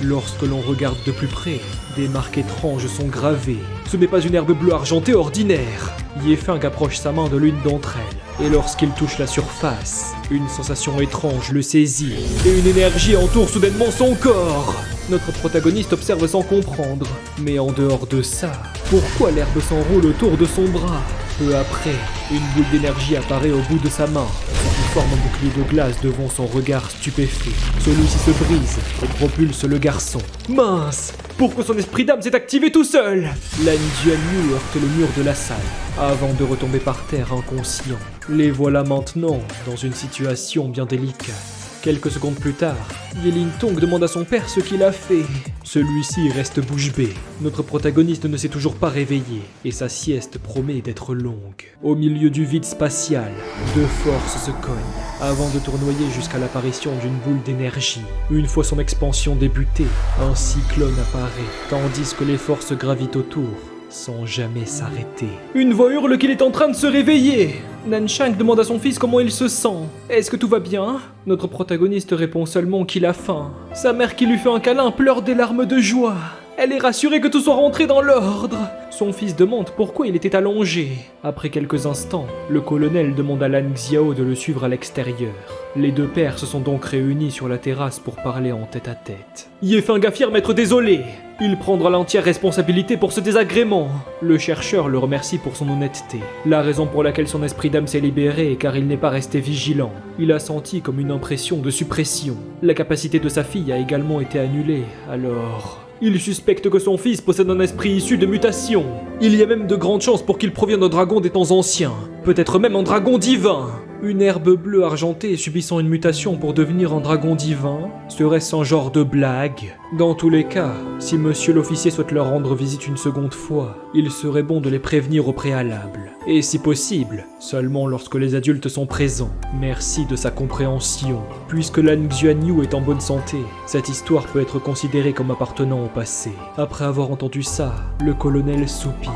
Speaker 1: Lorsque l'on regarde de plus près, des marques étranges sont gravées. Ce n'est pas une herbe bleue argentée ordinaire. Ye Feng approche sa main de l'une d'entre elles, et lorsqu'il touche la surface, une sensation étrange le saisit, et une énergie entoure soudainement son corps. Notre protagoniste observe sans comprendre, mais en dehors de ça, pourquoi l'herbe s'enroule autour de son bras? Peu après, une boule d'énergie apparaît au bout de sa main, qui forme un bouclier de glace devant son regard stupéfait. Celui-ci se brise et propulse le garçon. Mince! Pourquoi son esprit d'âme s'est activé tout seul? Lan Xuanyu heurte le mur de la salle, avant de retomber par terre inconscient. Les voilà maintenant dans une situation bien délicate. Quelques secondes plus tard, Yeling Tong demande à son père ce qu'il a fait. Celui-ci reste bouche bée. Notre protagoniste ne s'est toujours pas réveillé, et sa sieste promet d'être longue. Au milieu du vide spatial, deux forces se cognent, avant de tournoyer jusqu'à l'apparition d'une boule d'énergie. Une fois son expansion débutée, un cyclone apparaît, tandis que les forces gravitent autour, sans jamais s'arrêter. Une voix hurle qu'il est en train de se réveiller. Nanshang demande à son fils comment il se sent. Est-ce que tout va bien? Notre protagoniste répond seulement qu'il a faim. Sa mère qui lui fait un câlin pleure des larmes de joie. Elle est rassurée que tout soit rentré dans l'ordre. Son fils demande pourquoi il était allongé. Après quelques instants, le colonel demande à Lan Xiao de le suivre à l'extérieur. Les deux pères se sont donc réunis sur la terrasse pour parler en tête-à-tête. Ye Feng affirme être désolé. Il prendra l'entière responsabilité pour ce désagrément. Le chercheur le remercie pour son honnêteté. La raison pour laquelle son esprit d'âme s'est libéré est car il n'est pas resté vigilant. Il a senti comme une impression de suppression. La capacité de sa fille a également été annulée, alors... Il suspecte que son fils possède un esprit issu de mutation. Il y a même de grandes chances pour qu'il provienne d'un dragon des temps anciens. Peut-être même un dragon divin. Une herbe bleue argentée subissant une mutation pour devenir un dragon divin? Serait-ce un genre de blague? Dans tous les cas, si monsieur l'officier souhaite leur rendre visite une seconde fois, il serait bon de les prévenir au préalable. Et si possible, seulement lorsque les adultes sont présents. Merci de sa compréhension. Puisque Lan Xuanyu est en bonne santé, cette histoire peut être considérée comme appartenant au passé. Après avoir entendu ça, le colonel soupire.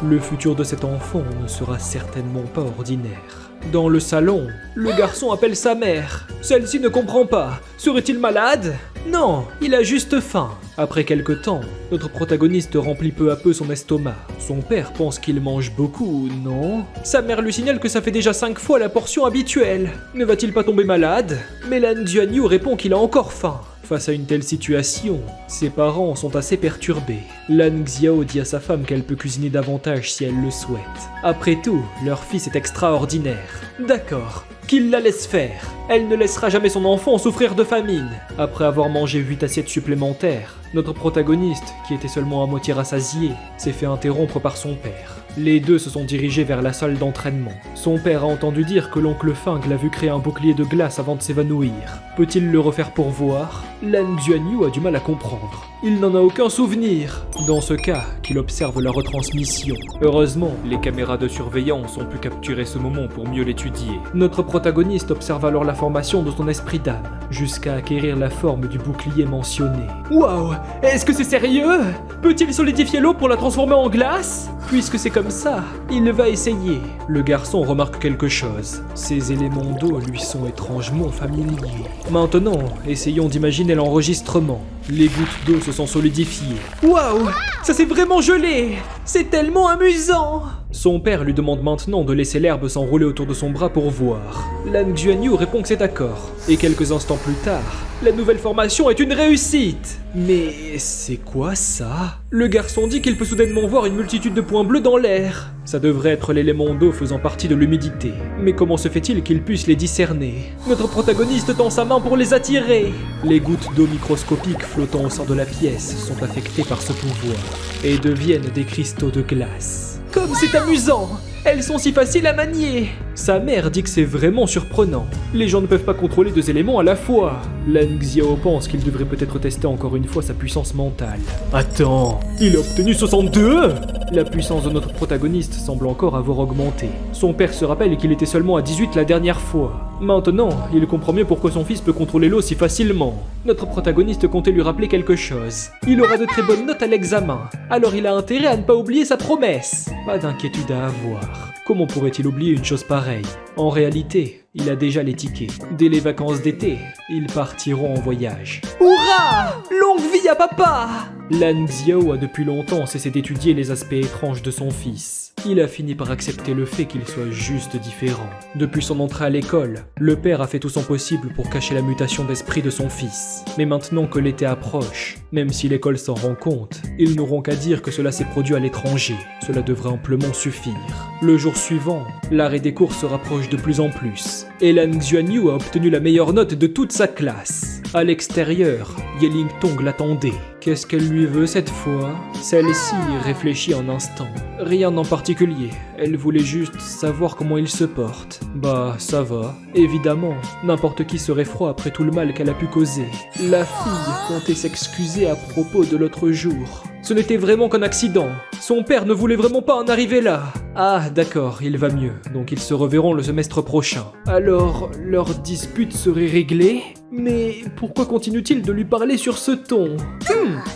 Speaker 1: Le futur de cet enfant ne sera certainement pas ordinaire. Dans le salon, le garçon appelle sa mère. Celle-ci ne comprend pas. Serait-il malade? Non, il a juste faim. Après quelque temps, notre protagoniste remplit peu à peu son estomac. Son père pense qu'il mange beaucoup, non? Sa mère lui signale que ça fait déjà 5 fois la portion habituelle. Ne va-t-il pas tomber malade? Mais Lan Xuanyu répond qu'il a encore faim. Face à une telle situation, ses parents sont assez perturbés. Lan Xiao dit à sa femme qu'elle peut cuisiner davantage si elle le souhaite. Après tout, leur fils est extraordinaire. D'accord, qu'il la laisse faire. Elle ne laissera jamais son enfant souffrir de famine. Après avoir mangé 8 assiettes supplémentaires, notre protagoniste, qui était seulement à moitié rassasié, s'est fait interrompre par son père. Les deux se sont dirigés vers la salle d'entraînement. Son père a entendu dire que l'oncle Feng l'a vu créer un bouclier de glace avant de s'évanouir. Peut-il le refaire pour voir? Lan Xuanyu a du mal à comprendre. il n'en a aucun souvenir. Dans ce cas, qu'il observe la retransmission. Heureusement, les caméras de surveillance ont pu capturer ce moment pour mieux l'étudier. Notre protagoniste observe alors la formation de son esprit d'âme, jusqu'à acquérir la forme du bouclier mentionné. Waouh! Est-ce que c'est sérieux? Peut-il solidifier l'eau pour la transformer en glace? Puisque c'est comme ça, il va essayer. Le garçon remarque quelque chose. Ces éléments d'eau lui sont étrangement familiers. Maintenant, essayons d'imaginer l'enregistrement. Les gouttes d'eau se sont solidifiées. Waouh! Ça s'est vraiment gelé! C'est tellement amusant! Son père lui demande maintenant de laisser l'herbe s'enrouler autour de son bras pour voir. Lan Xuanyu répond que c'est d'accord. Et quelques instants plus tard, la nouvelle formation est une réussite! Mais c'est quoi ça? Le garçon dit qu'il peut soudainement voir une multitude de points bleus dans l'air. Ça devrait être l'élément d'eau faisant partie de l'humidité. Mais comment se fait-il qu'il puisse les discerner? Notre protagoniste tend sa main pour les attirer. Les gouttes d'eau microscopiques flottant au sein de la pièce sont affectées par ce pouvoir et deviennent des cristaux de glace. Comme c'est amusant! Elles sont si faciles à manier! Sa mère dit que c'est vraiment surprenant. Les gens ne peuvent pas contrôler deux éléments à la fois. Lan Xiao pense qu'il devrait peut-être tester encore une fois sa puissance mentale. Attends, il a obtenu 62! La puissance de notre protagoniste semble encore avoir augmenté. Son père se rappelle qu'il était seulement à 18 la dernière fois. Maintenant, il comprend mieux pourquoi son fils peut contrôler l'eau si facilement. Notre protagoniste comptait lui rappeler quelque chose. Il aura de très bonnes notes à l'examen, alors il a intérêt à ne pas oublier sa promesse. Pas d'inquiétude à avoir. Comment pourrait-il oublier une chose pareille? En réalité, il a déjà les tickets. Dès les vacances d'été, ils partiront en voyage. Hurrah! Longue vie à papa! Lan Xiao a depuis longtemps cessé d'étudier les aspects étranges de son fils. Il a fini par accepter le fait qu'il soit juste différent. Depuis son entrée à l'école, le père a fait tout son possible pour cacher la mutation d'esprit de son fils. Mais maintenant que l'été approche, même si l'école s'en rend compte, ils n'auront qu'à dire que cela s'est produit à l'étranger. Cela devrait amplement suffire. Le jour suivant, l'arrêt des cours se rapproche de plus en plus. Et Lan Xuanyu a obtenu la meilleure note de toute sa classe. À l'extérieur, Yeling Tong l'attendait. Qu'est-ce qu'elle lui veut cette fois? Celle-ci réfléchit un instant. Rien en particulier, elle voulait juste savoir comment il se porte. Bah, ça va. Évidemment, n'importe qui serait froid après tout le mal qu'elle a pu causer. La fille comptait s'excuser à propos de l'autre jour. Ce n'était vraiment qu'un accident. Son père ne voulait vraiment pas en arriver là. Ah, d'accord, il va mieux, donc ils se reverront le semestre prochain. Alors, leur dispute serait réglée? Mais pourquoi continue-t-il de lui parler sur ce ton?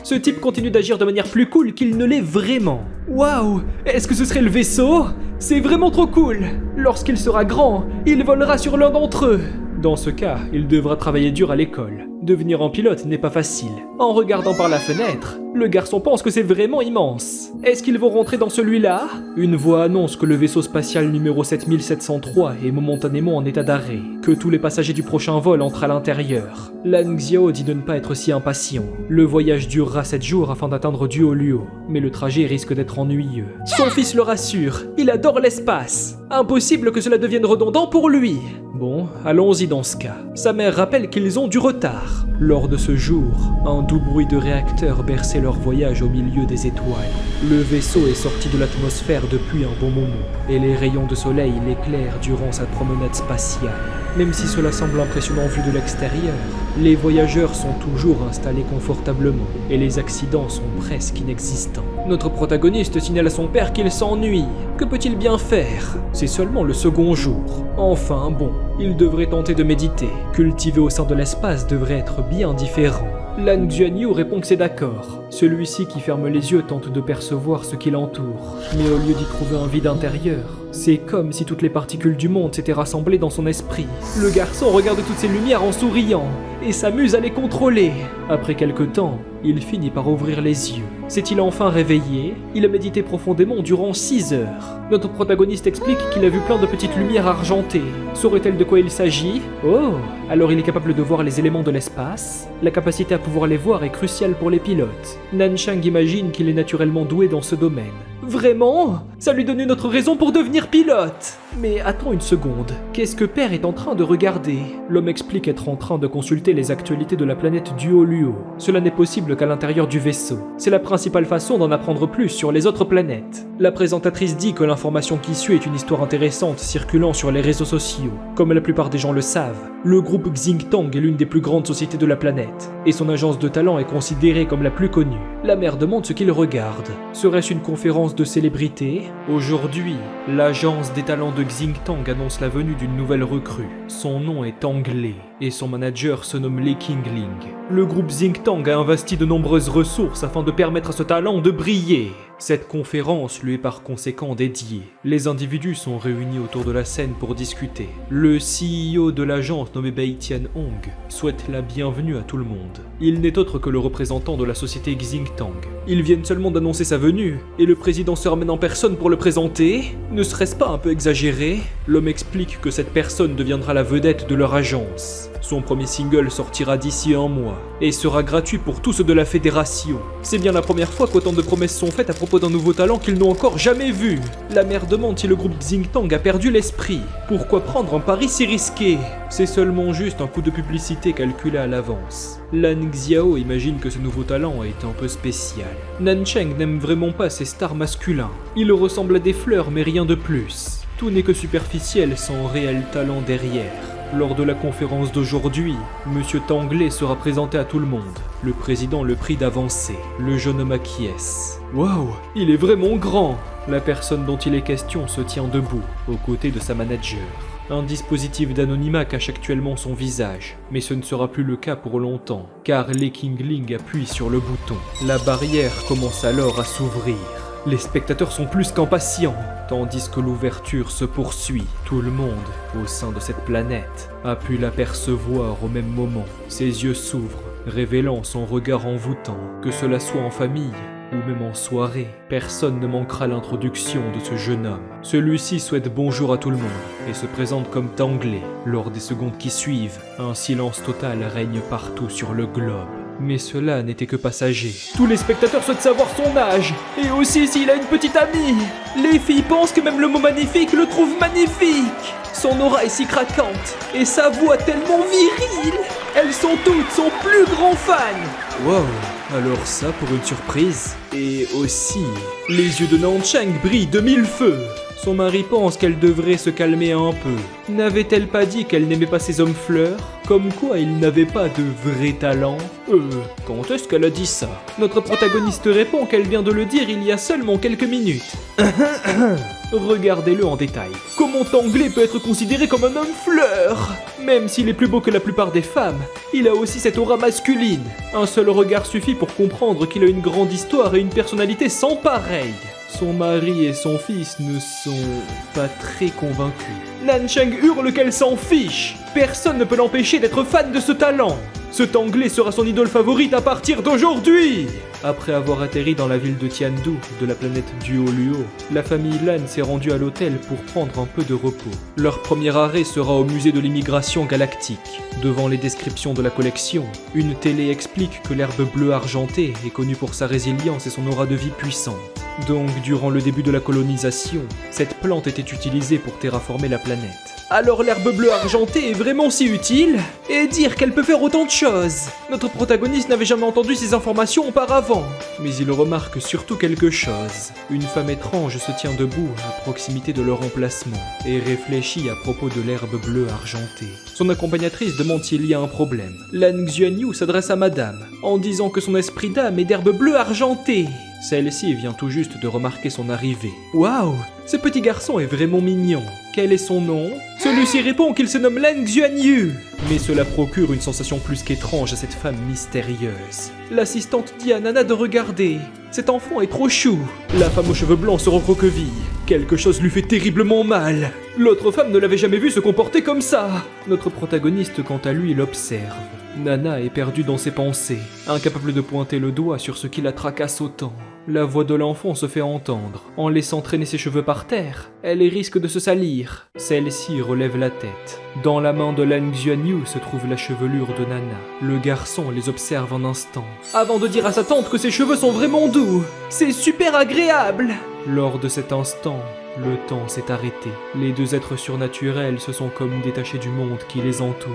Speaker 1: Ce type continue d'agir de manière plus cool qu'il ne l'est vraiment. Waouh, est-ce que ce serait le vaisseau? C'est vraiment trop cool. Lorsqu'il sera grand, il volera sur l'un d'entre eux. Dans ce cas, il devra travailler dur à l'école. Devenir un pilote n'est pas facile. En regardant par la fenêtre, le garçon pense que c'est vraiment immense. Est-ce qu'ils vont rentrer dans celui-là? Une voix annonce que le vaisseau spatial numéro 7703 est momentanément en état d'arrêt, que tous les passagers du prochain vol entrent à l'intérieur. Lan Xiao dit de ne pas être si impatient. Le voyage durera 7 jours afin d'atteindre Duolio, mais le trajet risque d'être ennuyeux. Son fils le rassure, il adore l'espace. Impossible que cela devienne redondant pour lui. Bon, allons-y dans ce cas. Sa mère rappelle qu'ils ont du retard. Lors de ce jour, un doux bruit de réacteur berçait leur voyage au milieu des étoiles. Le vaisseau est sorti de l'atmosphère depuis un bon moment, et les rayons de soleil l'éclairent durant sa promenade spatiale. Même si cela semble impressionnant vu de l'extérieur, les voyageurs sont toujours installés confortablement, et les accidents sont presque inexistants. Notre protagoniste signale à son père qu'il s'ennuie. Que peut-il bien faire? C'est seulement le second jour. Enfin bon, il devrait tenter de méditer. Cultiver au sein de l'espace devrait être bien différent. Lan Xuanyu répond que c'est d'accord. Celui-ci qui ferme les yeux tente de percevoir ce qui l'entoure. Mais au lieu d'y trouver un vide intérieur, c'est comme si toutes les particules du monde s'étaient rassemblées dans son esprit. Le garçon regarde toutes ces lumières en souriant et s'amuse à les contrôler. Après quelque temps, il finit par ouvrir les yeux. S'est-il enfin réveillé? Il a médité profondément durant 6 heures. Notre protagoniste explique qu'il a vu plein de petites lumières argentées. Saurait-elle de quoi il s'agit? Oh, alors il est capable de voir les éléments de l'espace? La capacité à pouvoir les voir est cruciale pour les pilotes. Nanchang imagine qu'il est naturellement doué dans ce domaine. Vraiment? Ça lui donne une autre raison pour devenir pilote! Mais attends une seconde, qu'est-ce que Père est en train de regarder? L'homme explique être en train de consulter les actualités de la planète Duo-Luo. Cela n'est possible qu'à l'intérieur du vaisseau. C'est la principale façon d'en apprendre plus sur les autres planètes. La présentatrice dit que l'information qui suit est une histoire intéressante circulant sur les réseaux sociaux. Comme la plupart des gens le savent, le groupe Xingtang est l'une des plus grandes sociétés de la planète, et son agence de talent est considérée comme la plus connue. La mère demande ce qu'il regarde. Serait-ce une conférence de célébrités? Aujourd'hui, l'agence des talents de Xingtang annonce la venue d'une nouvelle recrue. Son nom est Anglais, et son manager se nomme Lei Qingling. Le groupe Xingtang a investi de nombreuses ressources afin de permettre à ce talent de briller. Cette conférence lui est par conséquent dédiée. Les individus sont réunis autour de la scène pour discuter. Le CEO de l'agence nommé Bai Tianhong souhaite la bienvenue à tout le monde. Il n'est autre que le représentant de la société Xingtang. Ils viennent seulement d'annoncer sa venue, et le président se ramène en personne pour le présenter. Ne serait-ce pas un peu exagéré? L'homme explique que cette personne deviendra la vedette de leur agence. Son premier single sortira d'ici un mois, et sera gratuit pour tous ceux de la fédération. C'est bien la première fois qu'autant de promesses sont faites à propos d'un nouveau talent qu'ils n'ont encore jamais vu. La mère demande si le groupe Xingtang a perdu l'esprit. Pourquoi prendre un pari si risqué? C'est seulement juste un coup de publicité calculé à l'avance. Lan Xiao imagine que ce nouveau talent est un peu spécial. Nancheng n'aime vraiment pas ces stars masculins. Il ressemble à des fleurs mais rien de plus. Tout n'est que superficiel sans réel talent derrière. Lors de la conférence d'aujourd'hui, Monsieur Tanglais sera présenté à tout le monde. Le président le prie d'avancer. Le jeune homme acquiesce. Waouh, il est vraiment grand! La personne dont il est question se tient debout, aux côtés de sa manager. Un dispositif d'anonymat cache actuellement son visage, mais ce ne sera plus le cas pour longtemps, car Lei Qingling appuie sur le bouton. La barrière commence alors à s'ouvrir. Les spectateurs sont plus qu'impatients, tandis que l'ouverture se poursuit. Tout le monde, au sein de cette planète, a pu l'apercevoir au même moment. Ses yeux s'ouvrent, révélant son regard envoûtant. Que cela soit en famille ou même en soirée, personne ne manquera l'introduction de ce jeune homme. Celui-ci souhaite bonjour à tout le monde et se présente comme Tanglais. Lors des secondes qui suivent, un silence total règne partout sur le globe. Mais cela n'était que passager. Tous les spectateurs souhaitent savoir son âge, et aussi s'il a une petite amie. Les filles pensent que même le mot magnifique le trouve magnifique. Son aura est si craquante, et sa voix tellement virile. Elles sont toutes son plus grand fan. Wow, alors ça pour une surprise. Et aussi, les yeux de Nancheng brillent de mille feux. Son mari pense qu'elle devrait se calmer un peu. N'avait-elle pas dit qu'elle n'aimait pas ces hommes fleurs? Comme quoi il n'avait pas de vrai talent? Quand est-ce qu'elle a dit ça? Notre protagoniste répond qu'elle vient de le dire il y a seulement quelques minutes. Regardez-le en détail. Comment Tanglais peut être considéré comme un homme fleur? Même s'il est plus beau que la plupart des femmes, il a aussi cette aura masculine. Un seul regard suffit pour comprendre qu'il a une grande histoire et une personnalité sans pareille. Son mari et son fils ne sont pas très convaincus. Nancheng hurle qu'elle s'en fiche. Personne ne peut l'empêcher d'être fan de ce talent. Ce Tanglais sera son idole favorite à partir d'aujourd'hui. Après avoir atterri dans la ville de Tiandu, de la planète Duo-Luo, la famille Lan s'est rendue à l'hôtel pour prendre un peu de repos. Leur premier arrêt sera au musée de l'immigration galactique. Devant les descriptions de la collection, une télé explique que l'herbe bleue argentée est connue pour sa résilience et son aura de vie puissante. Donc, durant le début de la colonisation, cette plante était utilisée pour terraformer la planète. Alors l'herbe bleue argentée est vraiment si utile? Et dire qu'elle peut faire autant de choses? Notre protagoniste n'avait jamais entendu ces informations auparavant. Mais il remarque surtout quelque chose. Une femme étrange se tient debout à proximité de leur emplacement et réfléchit à propos de l'herbe bleue argentée. Son accompagnatrice demande s'il y a un problème. Lan Xuanyu s'adresse à madame, en disant que son esprit d'âme est d'herbe bleue argentée. Celle-ci vient tout juste de remarquer son arrivée. Waouh, ce petit garçon est vraiment mignon. Quel est son nom? Celui-ci répond qu'il se nomme Lan Xuanyu. Mais cela procure une sensation plus qu'étrange à cette femme mystérieuse. L'assistante dit à Nana de regarder. Cet enfant est trop chou. La femme aux cheveux blancs se recroqueville. Quelque chose lui fait terriblement mal. L'autre femme ne l'avait jamais vu se comporter comme ça. Notre protagoniste, quant à lui, l'observe. Nana est perdue dans ses pensées, incapable de pointer le doigt sur ce qui la tracasse autant. La voix de l'enfant se fait entendre. En laissant traîner ses cheveux par terre, elle risque de se salir. Celle-ci relève la tête. Dans la main de Lan Xuanyu se trouve la chevelure de Nana. Le garçon les observe un instant, avant de dire à sa tante que ses cheveux sont vraiment doux. C'est super agréable. Lors de cet instant, Le temps s'est arrêté. Les deux êtres surnaturels se sont comme détachés du monde qui les entoure.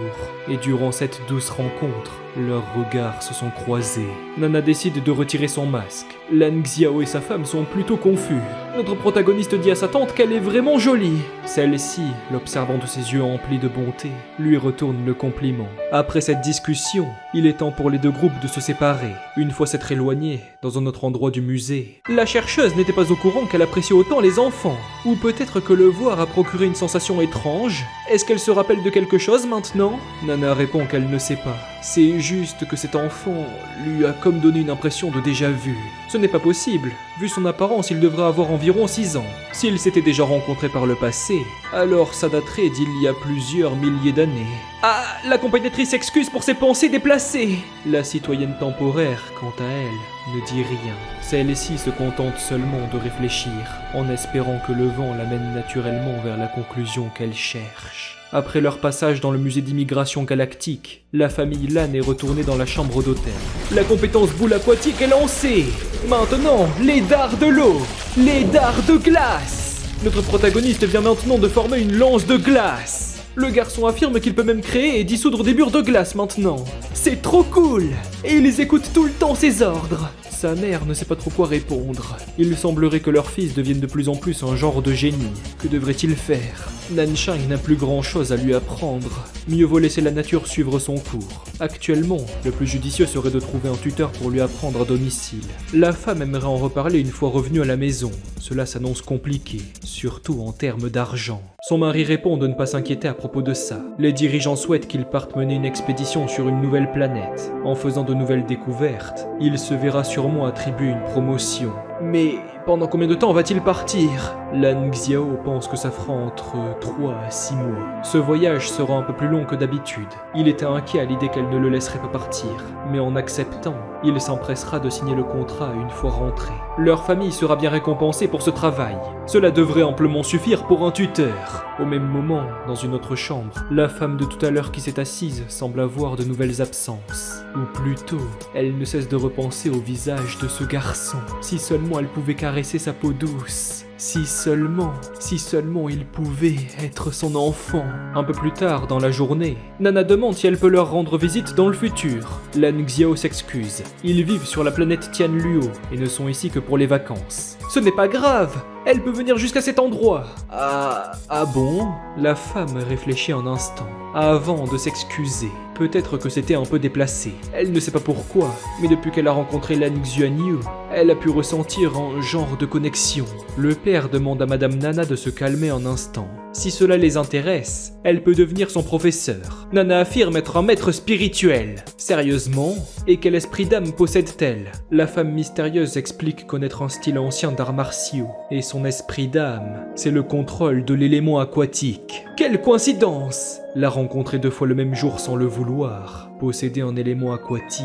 Speaker 1: Et durant cette douce rencontre, leurs regards se sont croisés. Nana décide de retirer son masque. Lan Xiao et sa femme sont plutôt confus. Notre protagoniste dit à sa tante qu'elle est vraiment jolie. Celle-ci, l'observant de ses yeux emplis de bonté, lui retourne le compliment. Après cette discussion, il est temps pour les deux groupes de se séparer. Une fois s'être éloignés, dans un autre endroit du musée, la chercheuse n'était pas au courant qu'elle appréciait autant les enfants. Ou peut-être que le voir a procuré une sensation étrange. Est-ce qu'elle se rappelle de quelque chose maintenant? Nana répond qu'elle ne sait pas. C'est juste que cet enfant lui a comme donné une impression de déjà-vu. Ce n'est pas possible. Vu son apparence, il devrait avoir environ 6 ans. S'ils s'étaient déjà rencontrés par le passé, alors ça daterait d'il y a plusieurs milliers d'années. Ah, l'accompagnatrice s'excuse pour ses pensées déplacées. La citoyenne temporaire, quant à elle, ne dit rien. Celle-ci se contente seulement de réfléchir, en espérant que le vent l'amène naturellement vers la conclusion qu'elle cherche. Après leur passage dans le musée d'immigration galactique, la famille Lan est retournée dans la chambre d'hôtel. La compétence boule aquatique est lancée. Maintenant, les dards de l'eau, les dards de glace. Notre protagoniste vient maintenant de former une lance de glace. Le garçon affirme qu'il peut même créer et dissoudre des murs de glace maintenant. C'est trop cool. Et ils écoutent tout le temps ses ordres. Sa mère ne sait pas trop quoi répondre. Il semblerait que leur fils devienne de plus en plus un genre de génie. Que devrait-il faire? Nanshang n'a plus grand-chose à lui apprendre. Mieux vaut laisser la nature suivre son cours. Actuellement, le plus judicieux serait de trouver un tuteur pour lui apprendre à domicile. La femme aimerait en reparler une fois revenue à la maison. Cela s'annonce compliqué, surtout en termes d'argent. Son mari répond de ne pas s'inquiéter à propos de ça. Les dirigeants souhaitent qu'il parte mener une expédition sur une nouvelle planète. En faisant de nouvelles découvertes, il se verra sûrement attribuer une promotion. Mais pendant combien de temps va-t-il partir? Lan Xiao pense que ça fera entre 3 à 6 mois. Ce voyage sera un peu plus long que d'habitude. Il était inquiet à l'idée qu'elle ne le laisserait pas partir. Mais en acceptant, il s'empressera de signer le contrat une fois rentré. Leur famille sera bien récompensée pour ce travail. Cela devrait amplement suffire pour un tuteur. Au même moment, dans une autre chambre, la femme de tout à l'heure qui s'est assise semble avoir de nouvelles absences. Ou plutôt, elle ne cesse de repenser au visage de ce garçon. Si seulement elle pouvait caresser sa peau douce. Si seulement il pouvait être son enfant. Un peu plus tard dans la journée, Nana demande si elle peut leur rendre visite dans le futur. Lan Xiao s'excuse. Ils vivent sur la planète Tianluo et ne sont ici que pour les vacances. Ce n'est pas grave, elle peut venir jusqu'à cet endroit. Ah bon? La femme réfléchit un instant, avant de s'excuser. Peut-être que c'était un peu déplacé. Elle ne sait pas pourquoi, mais depuis qu'elle a rencontré Lan Xuanyu, elle a pu ressentir un genre de connexion. Le père demande à Madame Nana de se calmer un instant. Si cela les intéresse, elle peut devenir son professeur. Nana affirme être un maître spirituel. Sérieusement? Et quel esprit d'âme possède-t-elle? La femme mystérieuse explique connaître un style ancien d'arts martiaux. Et son esprit d'âme, c'est le contrôle de l'élément aquatique. Quelle coïncidence! La rencontrer 2 fois le même jour sans le vouloir, posséder un élément aquatique.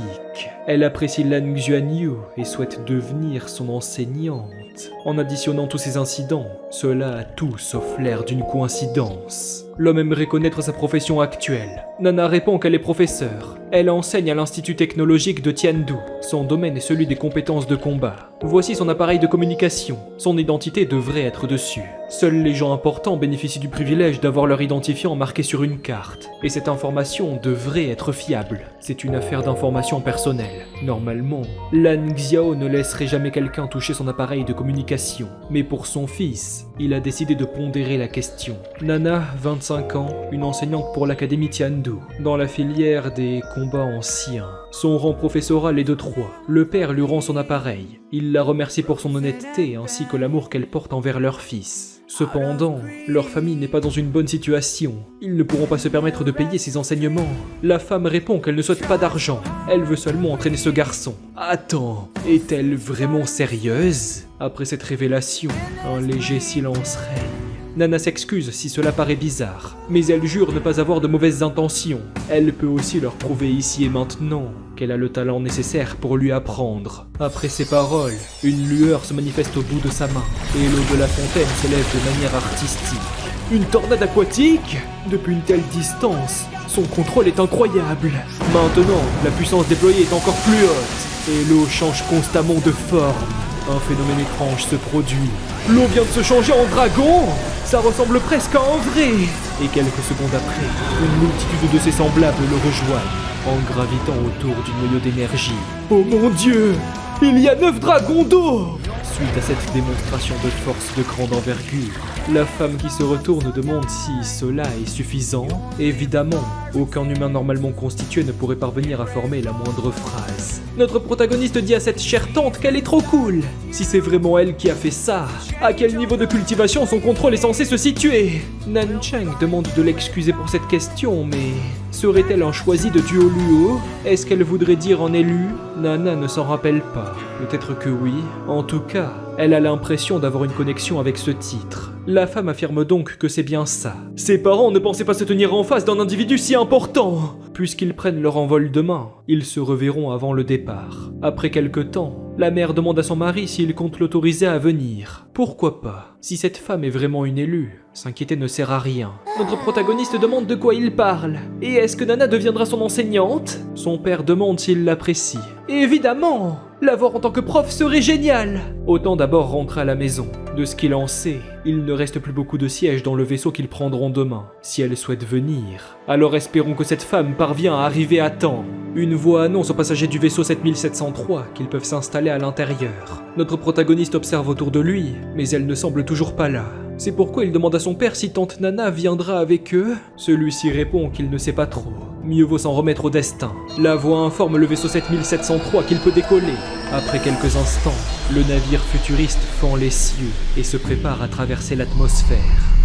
Speaker 1: Elle apprécie Lan Xuanyu et souhaite devenir son enseignante. En additionnant tous ces incidents, cela a tout sauf l'air d'une coïncidence. L'homme aimerait connaître sa profession actuelle. Nana répond qu'elle est professeure. Elle enseigne à l'Institut technologique de Tiandu. Son domaine est celui des compétences de combat. Voici son appareil de communication. Son identité devrait être dessus. Seuls les gens importants bénéficient du privilège d'avoir leur identifiant marqué sur une carte. Et cette information devrait être fiable. C'est une affaire d'information personnelle. Normalement, Lan Xiao ne laisserait jamais quelqu'un toucher son appareil de communication. Mais pour son fils, il a décidé de pondérer la question. Nana, 25 ans, une enseignante pour l'académie Tiandu, dans la filière des combats anciens. Son rang professoral est de 3. Le père lui rend son appareil. Il la remercie pour son honnêteté ainsi que l'amour qu'elle porte envers leur fils. Cependant, leur famille n'est pas dans une bonne situation. Ils ne pourront pas se permettre de payer ses enseignements. La femme répond qu'elle ne souhaite pas d'argent. Elle veut seulement entraîner ce garçon. Attends, est-elle vraiment sérieuse? Après cette révélation, un léger silence règne. Nana s'excuse si cela paraît bizarre, mais elle jure ne pas avoir de mauvaises intentions. Elle peut aussi leur prouver ici et maintenant qu'elle a le talent nécessaire pour lui apprendre. Après ces paroles, une lueur se manifeste au bout de sa main, et l'eau de la fontaine s'élève de manière artistique. Une tornade aquatique? Depuis une telle distance, son contrôle est incroyable. Maintenant, la puissance déployée est encore plus haute, et l'eau change constamment de forme. Un phénomène étrange se produit. L'eau vient de se changer en dragon. Ça ressemble presque à un vrai. Et quelques secondes après, une multitude de ses semblables le rejoignent, en gravitant autour du noyau d'énergie. Oh mon Dieu! Il y a 9 dragons d'eau! Suite à cette démonstration de force de grande envergure, la femme qui se retourne demande si cela est suffisant. Évidemment, aucun humain normalement constitué ne pourrait parvenir à former la moindre phrase. Notre protagoniste dit à cette chère tante qu'elle est trop cool. Si c'est vraiment elle qui a fait ça, à quel niveau de cultivation son contrôle est censé se situer? Nan Cheng demande de l'excuser pour cette question, mais serait-elle un choisi de Duo Luo? Est-ce qu'elle voudrait dire un élu? Nana ne s'en rappelle pas. Peut-être que oui. En tout cas, elle a l'impression d'avoir une connexion avec ce titre. La femme affirme donc que c'est bien ça. Ses parents ne pensaient pas se tenir en face d'un individu si important. Puisqu'ils prennent leur envol demain, ils se reverront avant le départ. Après quelque temps, la mère demande à son mari s'il compte l'autoriser à venir. Pourquoi pas? Si cette femme est vraiment une élue, s'inquiéter ne sert à rien. Notre protagoniste demande de quoi il parle. Et est-ce que Nana deviendra son enseignante? Son père demande s'il l'apprécie. Évidemment! L'avoir en tant que prof serait génial! Autant d'abord rentrer à la maison. De ce qu'il en sait, il ne reste plus beaucoup de sièges dans le vaisseau qu'ils prendront demain, si elle souhaite venir. Alors espérons que cette femme parvient à arriver à temps. Une voix annonce aux passagers du vaisseau 7703 qu'ils peuvent s'installer à l'intérieur. Notre protagoniste observe autour de lui, mais elle ne semble toujours pas là. C'est pourquoi il demande à son père si tante Nana viendra avec eux. Celui-ci répond qu'il ne sait pas trop. Mieux vaut s'en remettre au destin. La voix informe le vaisseau 7703 qu'il peut décoller. Après quelques instants, le navire futuriste fend les cieux et se prépare à traverser l'atmosphère.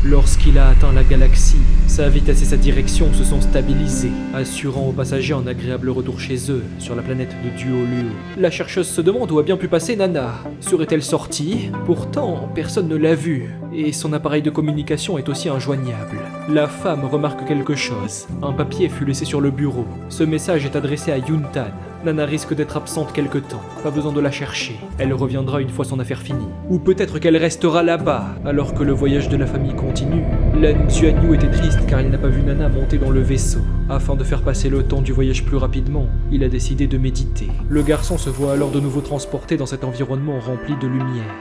Speaker 1: Lorsqu'il a atteint la galaxie, sa vitesse et sa direction se sont stabilisées, assurant aux passagers un agréable retour chez eux, sur la planète de Duo Luo. La chercheuse se demande où a bien pu passer Nana. Serait-elle sortie? Pourtant, personne ne l'a vue, et son appareil de communication est aussi injoignable. La femme remarque quelque chose. Un papier fut laissé sur le bureau. Ce message est adressé à Yuntan. Nana risque d'être absente quelque temps, pas besoin de la chercher. Elle reviendra une fois son affaire finie. Ou peut-être qu'elle restera là-bas, alors que le voyage de la famille continue. Lan Xuanyu était triste car il n'a pas vu Nana monter dans le vaisseau. Afin de faire passer le temps du voyage plus rapidement, il a décidé de méditer. Le garçon se voit alors de nouveau transporté dans cet environnement rempli de lumière.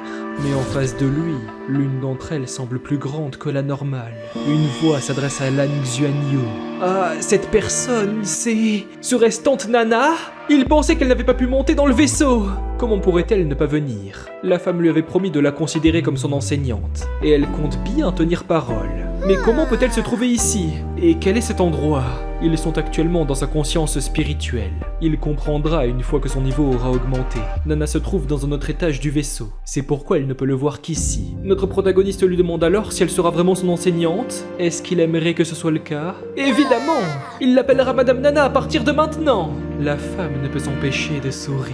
Speaker 1: Mais en face de lui, l'une d'entre elles semble plus grande que la normale. Une voix s'adresse à Lan Xuanyu. Ah, cette personne, serait-ce tante Nana? Il pensait qu'elle n'avait pas pu monter dans le vaisseau. Comment pourrait-elle ne pas venir? La femme lui avait promis de la considérer comme son enseignante, et elle compte bien tenir parole. Mais comment peut-elle se trouver ici? Et quel est cet endroit? Ils sont actuellement dans sa conscience spirituelle. Il comprendra une fois que son niveau aura augmenté. Nana se trouve dans un autre étage du vaisseau. C'est pourquoi elle ne peut le voir qu'ici. Notre protagoniste lui demande alors si elle sera vraiment son enseignante. Est-ce qu'il aimerait que ce soit le cas? Évidemment! Il l'appellera Madame Nana à partir de maintenant! La femme ne peut s'empêcher de sourire.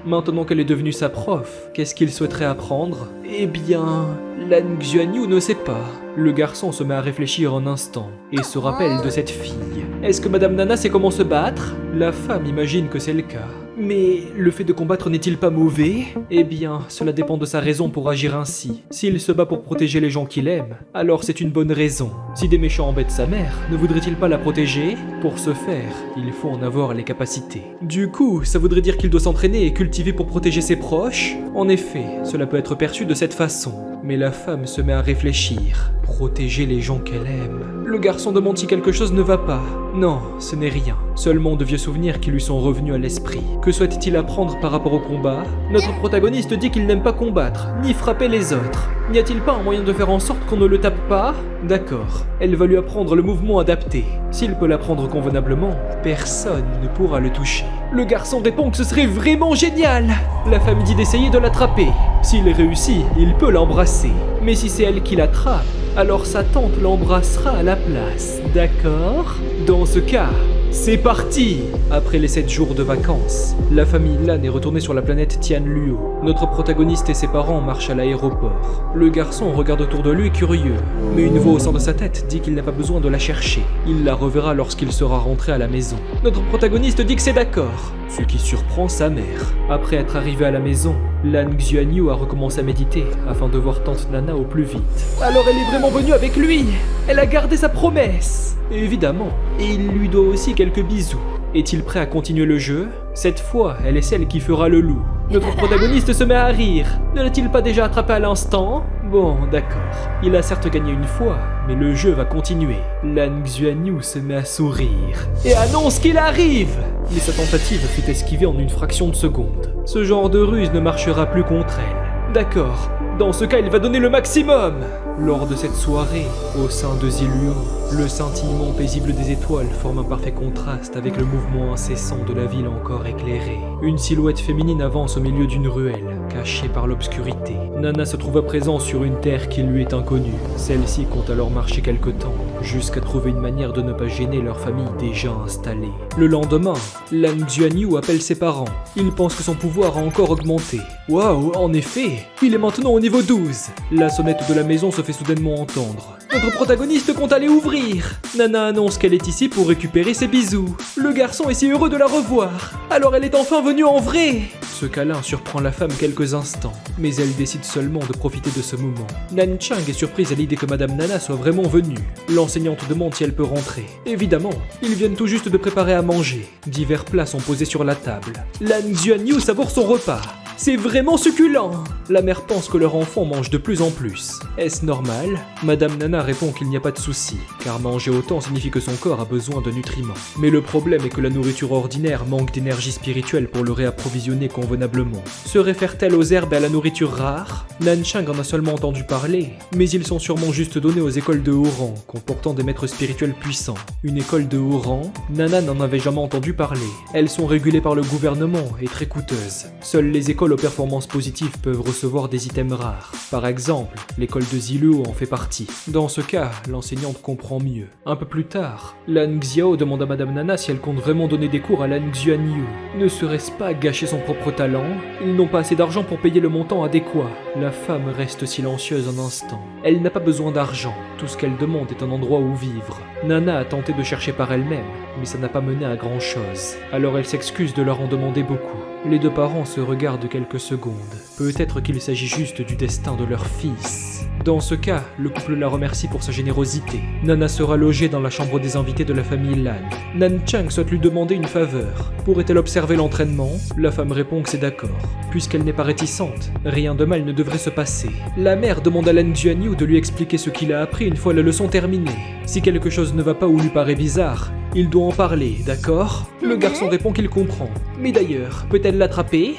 Speaker 1: Maintenant qu'elle est devenue sa prof, qu'est-ce qu'il souhaiterait apprendre? Eh bien, Lan Xuanyu ne sait pas. Le garçon se met à réfléchir un instant et se rappelle de cette fille. Est-ce que Madame Nana sait comment se battre? La femme imagine que c'est le cas. Mais le fait de combattre n'est-il pas mauvais? Eh bien, cela dépend de sa raison pour agir ainsi. S'il se bat pour protéger les gens qu'il aime, alors c'est une bonne raison. Si des méchants embêtent sa mère, ne voudrait-il pas la protéger? Pour ce faire, il faut en avoir les capacités. Du coup, ça voudrait dire qu'il doit s'entraîner et cultiver pour protéger ses proches? En effet, cela peut être perçu de cette façon. Mais la femme se met à réfléchir. Protéger les gens qu'elle aime. Le garçon demande si quelque chose ne va pas. Non, ce n'est rien. Seulement de vieux souvenirs qui lui sont revenus à l'esprit. Que souhaite-t-il apprendre par rapport au combat? Notre protagoniste dit qu'il n'aime pas combattre, ni frapper les autres. N'y a-t-il pas un moyen de faire en sorte qu'on ne le tape pas? D'accord, elle va lui apprendre le mouvement adapté. S'il peut l'apprendre convenablement, personne ne pourra le toucher. Le garçon répond que ce serait vraiment génial. La femme dit d'essayer de l'attraper. S'il réussit, il peut l'embrasser. Mais si c'est elle qui l'attrape, alors sa tante l'embrassera à la place, d'accord? Dans ce cas, c'est parti! Après les 7 jours de vacances, la famille Lan est retournée sur la planète Tianluo. Notre protagoniste et ses parents marchent à l'aéroport. Le garçon regarde autour de lui curieux, mais une voix au sein de sa tête dit qu'il n'a pas besoin de la chercher. Il la reverra lorsqu'il sera rentré à la maison. Notre protagoniste dit que c'est d'accord, ce qui surprend sa mère. Après être arrivé à la maison, Lan Xuanyu a recommencé à méditer afin de voir tante Nana au plus vite. Alors elle est vraiment venue avec lui! Elle a gardé sa promesse! Évidemment, et il lui doit aussi quelques bisous. Est-il prêt à continuer le jeu? Cette fois, elle est celle qui fera le loup. Notre protagoniste se met à rire. Ne l'a-t-il pas déjà attrapé à l'instant? Bon, d'accord. Il a certes gagné une fois, mais le jeu va continuer. Lan Xuanyu se met à sourire et annonce qu'il arrive. Mais sa tentative fut esquivée en une fraction de seconde. Ce genre de ruse ne marchera plus contre elle. D'accord. Dans ce cas, il va donner le maximum. Lors de cette soirée, au sein de Ziluan, le scintillement paisible des étoiles forme un parfait contraste avec le mouvement incessant de la ville encore éclairée. Une silhouette féminine avance au milieu d'une ruelle, cachée par l'obscurité. Nana se trouve à présent sur une terre qui lui est inconnue. Celle-ci compte alors marcher quelque temps, jusqu'à trouver une manière de ne pas gêner leur famille déjà installée. Le lendemain, Lan Xuanyu appelle ses parents. Il pense que son pouvoir a encore augmenté. Waouh, en effet, il est maintenant au niveau 12. La sonnette de la maison se fait soudainement entendre. Notre protagoniste compte aller ouvrir. Nana annonce qu'elle est ici pour récupérer ses bisous. Le garçon est si heureux de la revoir. Alors elle est enfin venue en vrai. Ce câlin surprend la femme quelques instants, mais elle décide seulement de profiter de ce moment. Nan Chang est surprise à l'idée que Madame Nana soit vraiment venue. L'enseignante demande si elle peut rentrer. Évidemment, ils viennent tout juste de préparer à manger. Divers plats sont posés sur la table. Lan Xuanyu savoure son repas. C'est vraiment succulent. La mère pense que leur enfant mange de plus en plus. Est-ce normal? Madame Nana répond qu'il n'y a pas de souci, car manger autant signifie que son corps a besoin de nutriments. Mais le problème est que la nourriture ordinaire manque d'énergie spirituelle pour le réapprovisionner convenablement. Se réfère-t-elle aux herbes et à la nourriture rare? Nan Chang en a seulement entendu parler, mais ils sont sûrement juste donnés aux écoles de haut rang, comportant des maîtres spirituels puissants. Une école de haut rang? Nana n'en avait jamais entendu parler. Elles sont régulées par le gouvernement et très coûteuses. Seules les écoles aux performances positives peuvent recevoir des items rares. Par exemple, l'école de Ziluo en fait partie. Dans ce cas, l'enseignante comprend mieux. Un peu plus tard, Lan Xiao demande à Madame Nana si elle compte vraiment donner des cours à Lan Xuanyu. Ne serait-ce pas gâcher son propre talent? Ils n'ont pas assez d'argent pour payer le montant adéquat. La femme reste silencieuse un instant. Elle n'a pas besoin d'argent. Tout ce qu'elle demande est un endroit où vivre. Nana a tenté de chercher par elle-même, mais ça n'a pas mené à grand-chose. Alors elle s'excuse de leur en demander beaucoup. Les deux parents se regardent quelques secondes. Peut-être qu'il s'agit juste du destin de leur fils. Dans ce cas, le couple la remercie pour sa générosité. Nana sera logée dans la chambre des invités de la famille Lan. Nan Chang souhaite lui demander une faveur. Pourrait-elle observer l'entraînement? La femme répond que c'est d'accord. Puisqu'elle n'est pas réticente, rien de mal ne devrait se passer. La mère demande à Lan Xuanyu de lui expliquer ce qu'il a appris une fois la leçon terminée. Si quelque chose ne va pas ou lui paraît bizarre, il doit en parler, d'accord? Le garçon répond qu'il comprend. Mais d'ailleurs, peut-elle l'attraper?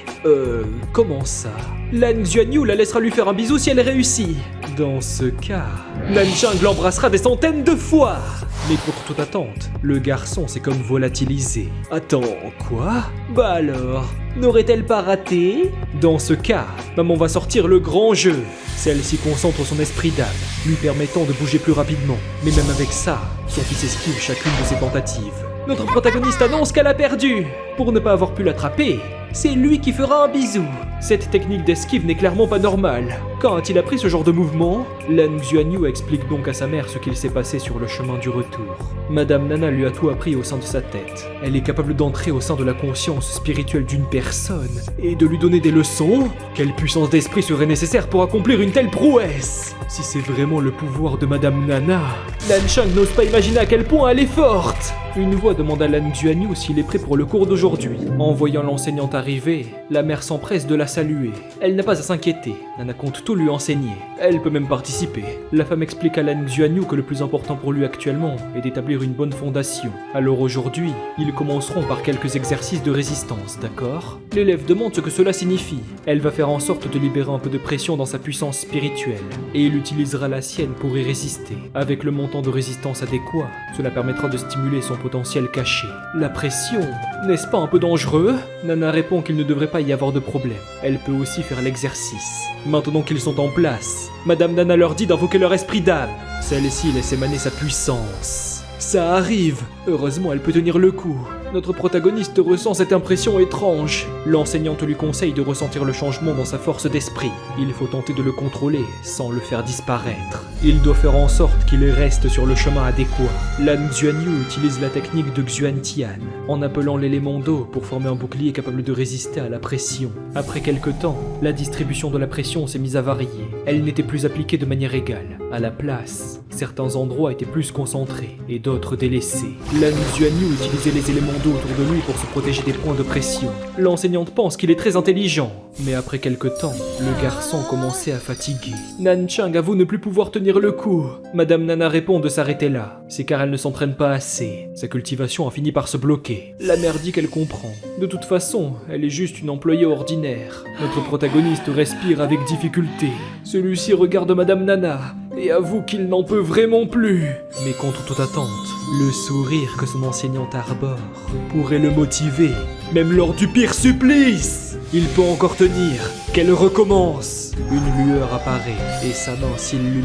Speaker 1: Comment ça? Lan Xuanyu la laissera lui faire un bisou si elle réussit. Dans ce cas, Nan Chang l'embrassera des centaines de fois. Mais contre toute attente, le garçon s'est comme volatilisé. Attends, quoi? Bah alors, n'aurait-elle pas raté? Dans ce cas, maman va sortir le grand jeu. Celle-ci concentre son esprit d'âme, lui permettant de bouger plus rapidement. Mais même avec ça, son fils esquive chacune de ses tentatives. Notre protagoniste annonce qu'elle a perdu. Pour ne pas avoir pu l'attraper, c'est lui qui fera un bisou. Cette technique d'esquive n'est clairement pas normale. Quand a-t-il appris ce genre de mouvement? Lan Xuanyu explique donc à sa mère ce qu'il s'est passé sur le chemin du retour. Madame Nana lui a tout appris au sein de sa tête. Elle est capable d'entrer au sein de la conscience spirituelle d'une personne et de lui donner des leçons? Quelle puissance d'esprit serait nécessaire pour accomplir une telle prouesse? Si c'est vraiment le pouvoir de Madame Nana, Nan Chang n'ose pas imaginer à quel point elle est forte. Une voix demande à Lan Xuanyu s'il est prêt pour le cours d'aujourd'hui. En voyant l'enseignante arriver, la mère s'empresse de la saluer. Elle n'a pas à s'inquiéter, Nana compte tout lui enseigner. Elle peut même participer. La femme explique à Lan Xuanyu que le plus important pour lui actuellement est d'établir une bonne fondation. Alors aujourd'hui, ils commenceront par quelques exercices de résistance, d'accord? L'élève demande ce que cela signifie. Elle va faire en sorte de libérer un peu de pression dans sa puissance spirituelle, et il utilisera la sienne pour y résister. Avec le montant de résistance adéquat, cela permettra de stimuler son potentiel caché. La pression, n'est-ce pas un peu dangereux? Nana répond qu'il ne devrait pas y avoir de problème. Elle peut aussi faire l'exercice. Maintenant qu'ils sont en place, Madame Nana leur dit d'invoquer leur esprit d'âme. Celle-ci laisse émaner sa puissance. Ça arrive. Heureusement, elle peut tenir le coup. Notre protagoniste ressent cette impression étrange. L'enseignante lui conseille de ressentir le changement dans sa force d'esprit. Il faut tenter de le contrôler sans le faire disparaître. Il doit faire en sorte qu'il reste sur le chemin adéquat. Lan Xuanyu utilise la technique de Xuantian, en appelant l'élément d'eau pour former un bouclier capable de résister à la pression. Après quelque temps, la distribution de la pression s'est mise à varier. Elle n'était plus appliquée de manière égale. À la place, certains endroits étaient plus concentrés et d'autres délaissés. Lan Xuanyu utilisait les éléments d'eau autour de lui pour se protéger des points de pression. L'enseignante pense qu'il est très intelligent, mais après quelque temps, le garçon commençait à fatiguer. Nanchang avoue ne plus pouvoir tenir le coup. Madame Nana répond de s'arrêter là. C'est car elle ne s'entraîne pas assez. Sa cultivation a fini par se bloquer. La mère dit qu'elle comprend. De toute façon, elle est juste une employée ordinaire. Notre protagoniste respire avec difficulté. Celui-ci regarde Madame Nana et avoue qu'il n'en peut vraiment plus. Mais contre toute attente, le sourire que son enseignante arbore pourrait le motiver, même lors du pire supplice. Il peut encore tenir, qu'elle recommence. Une lueur apparaît et sa main s'illumine.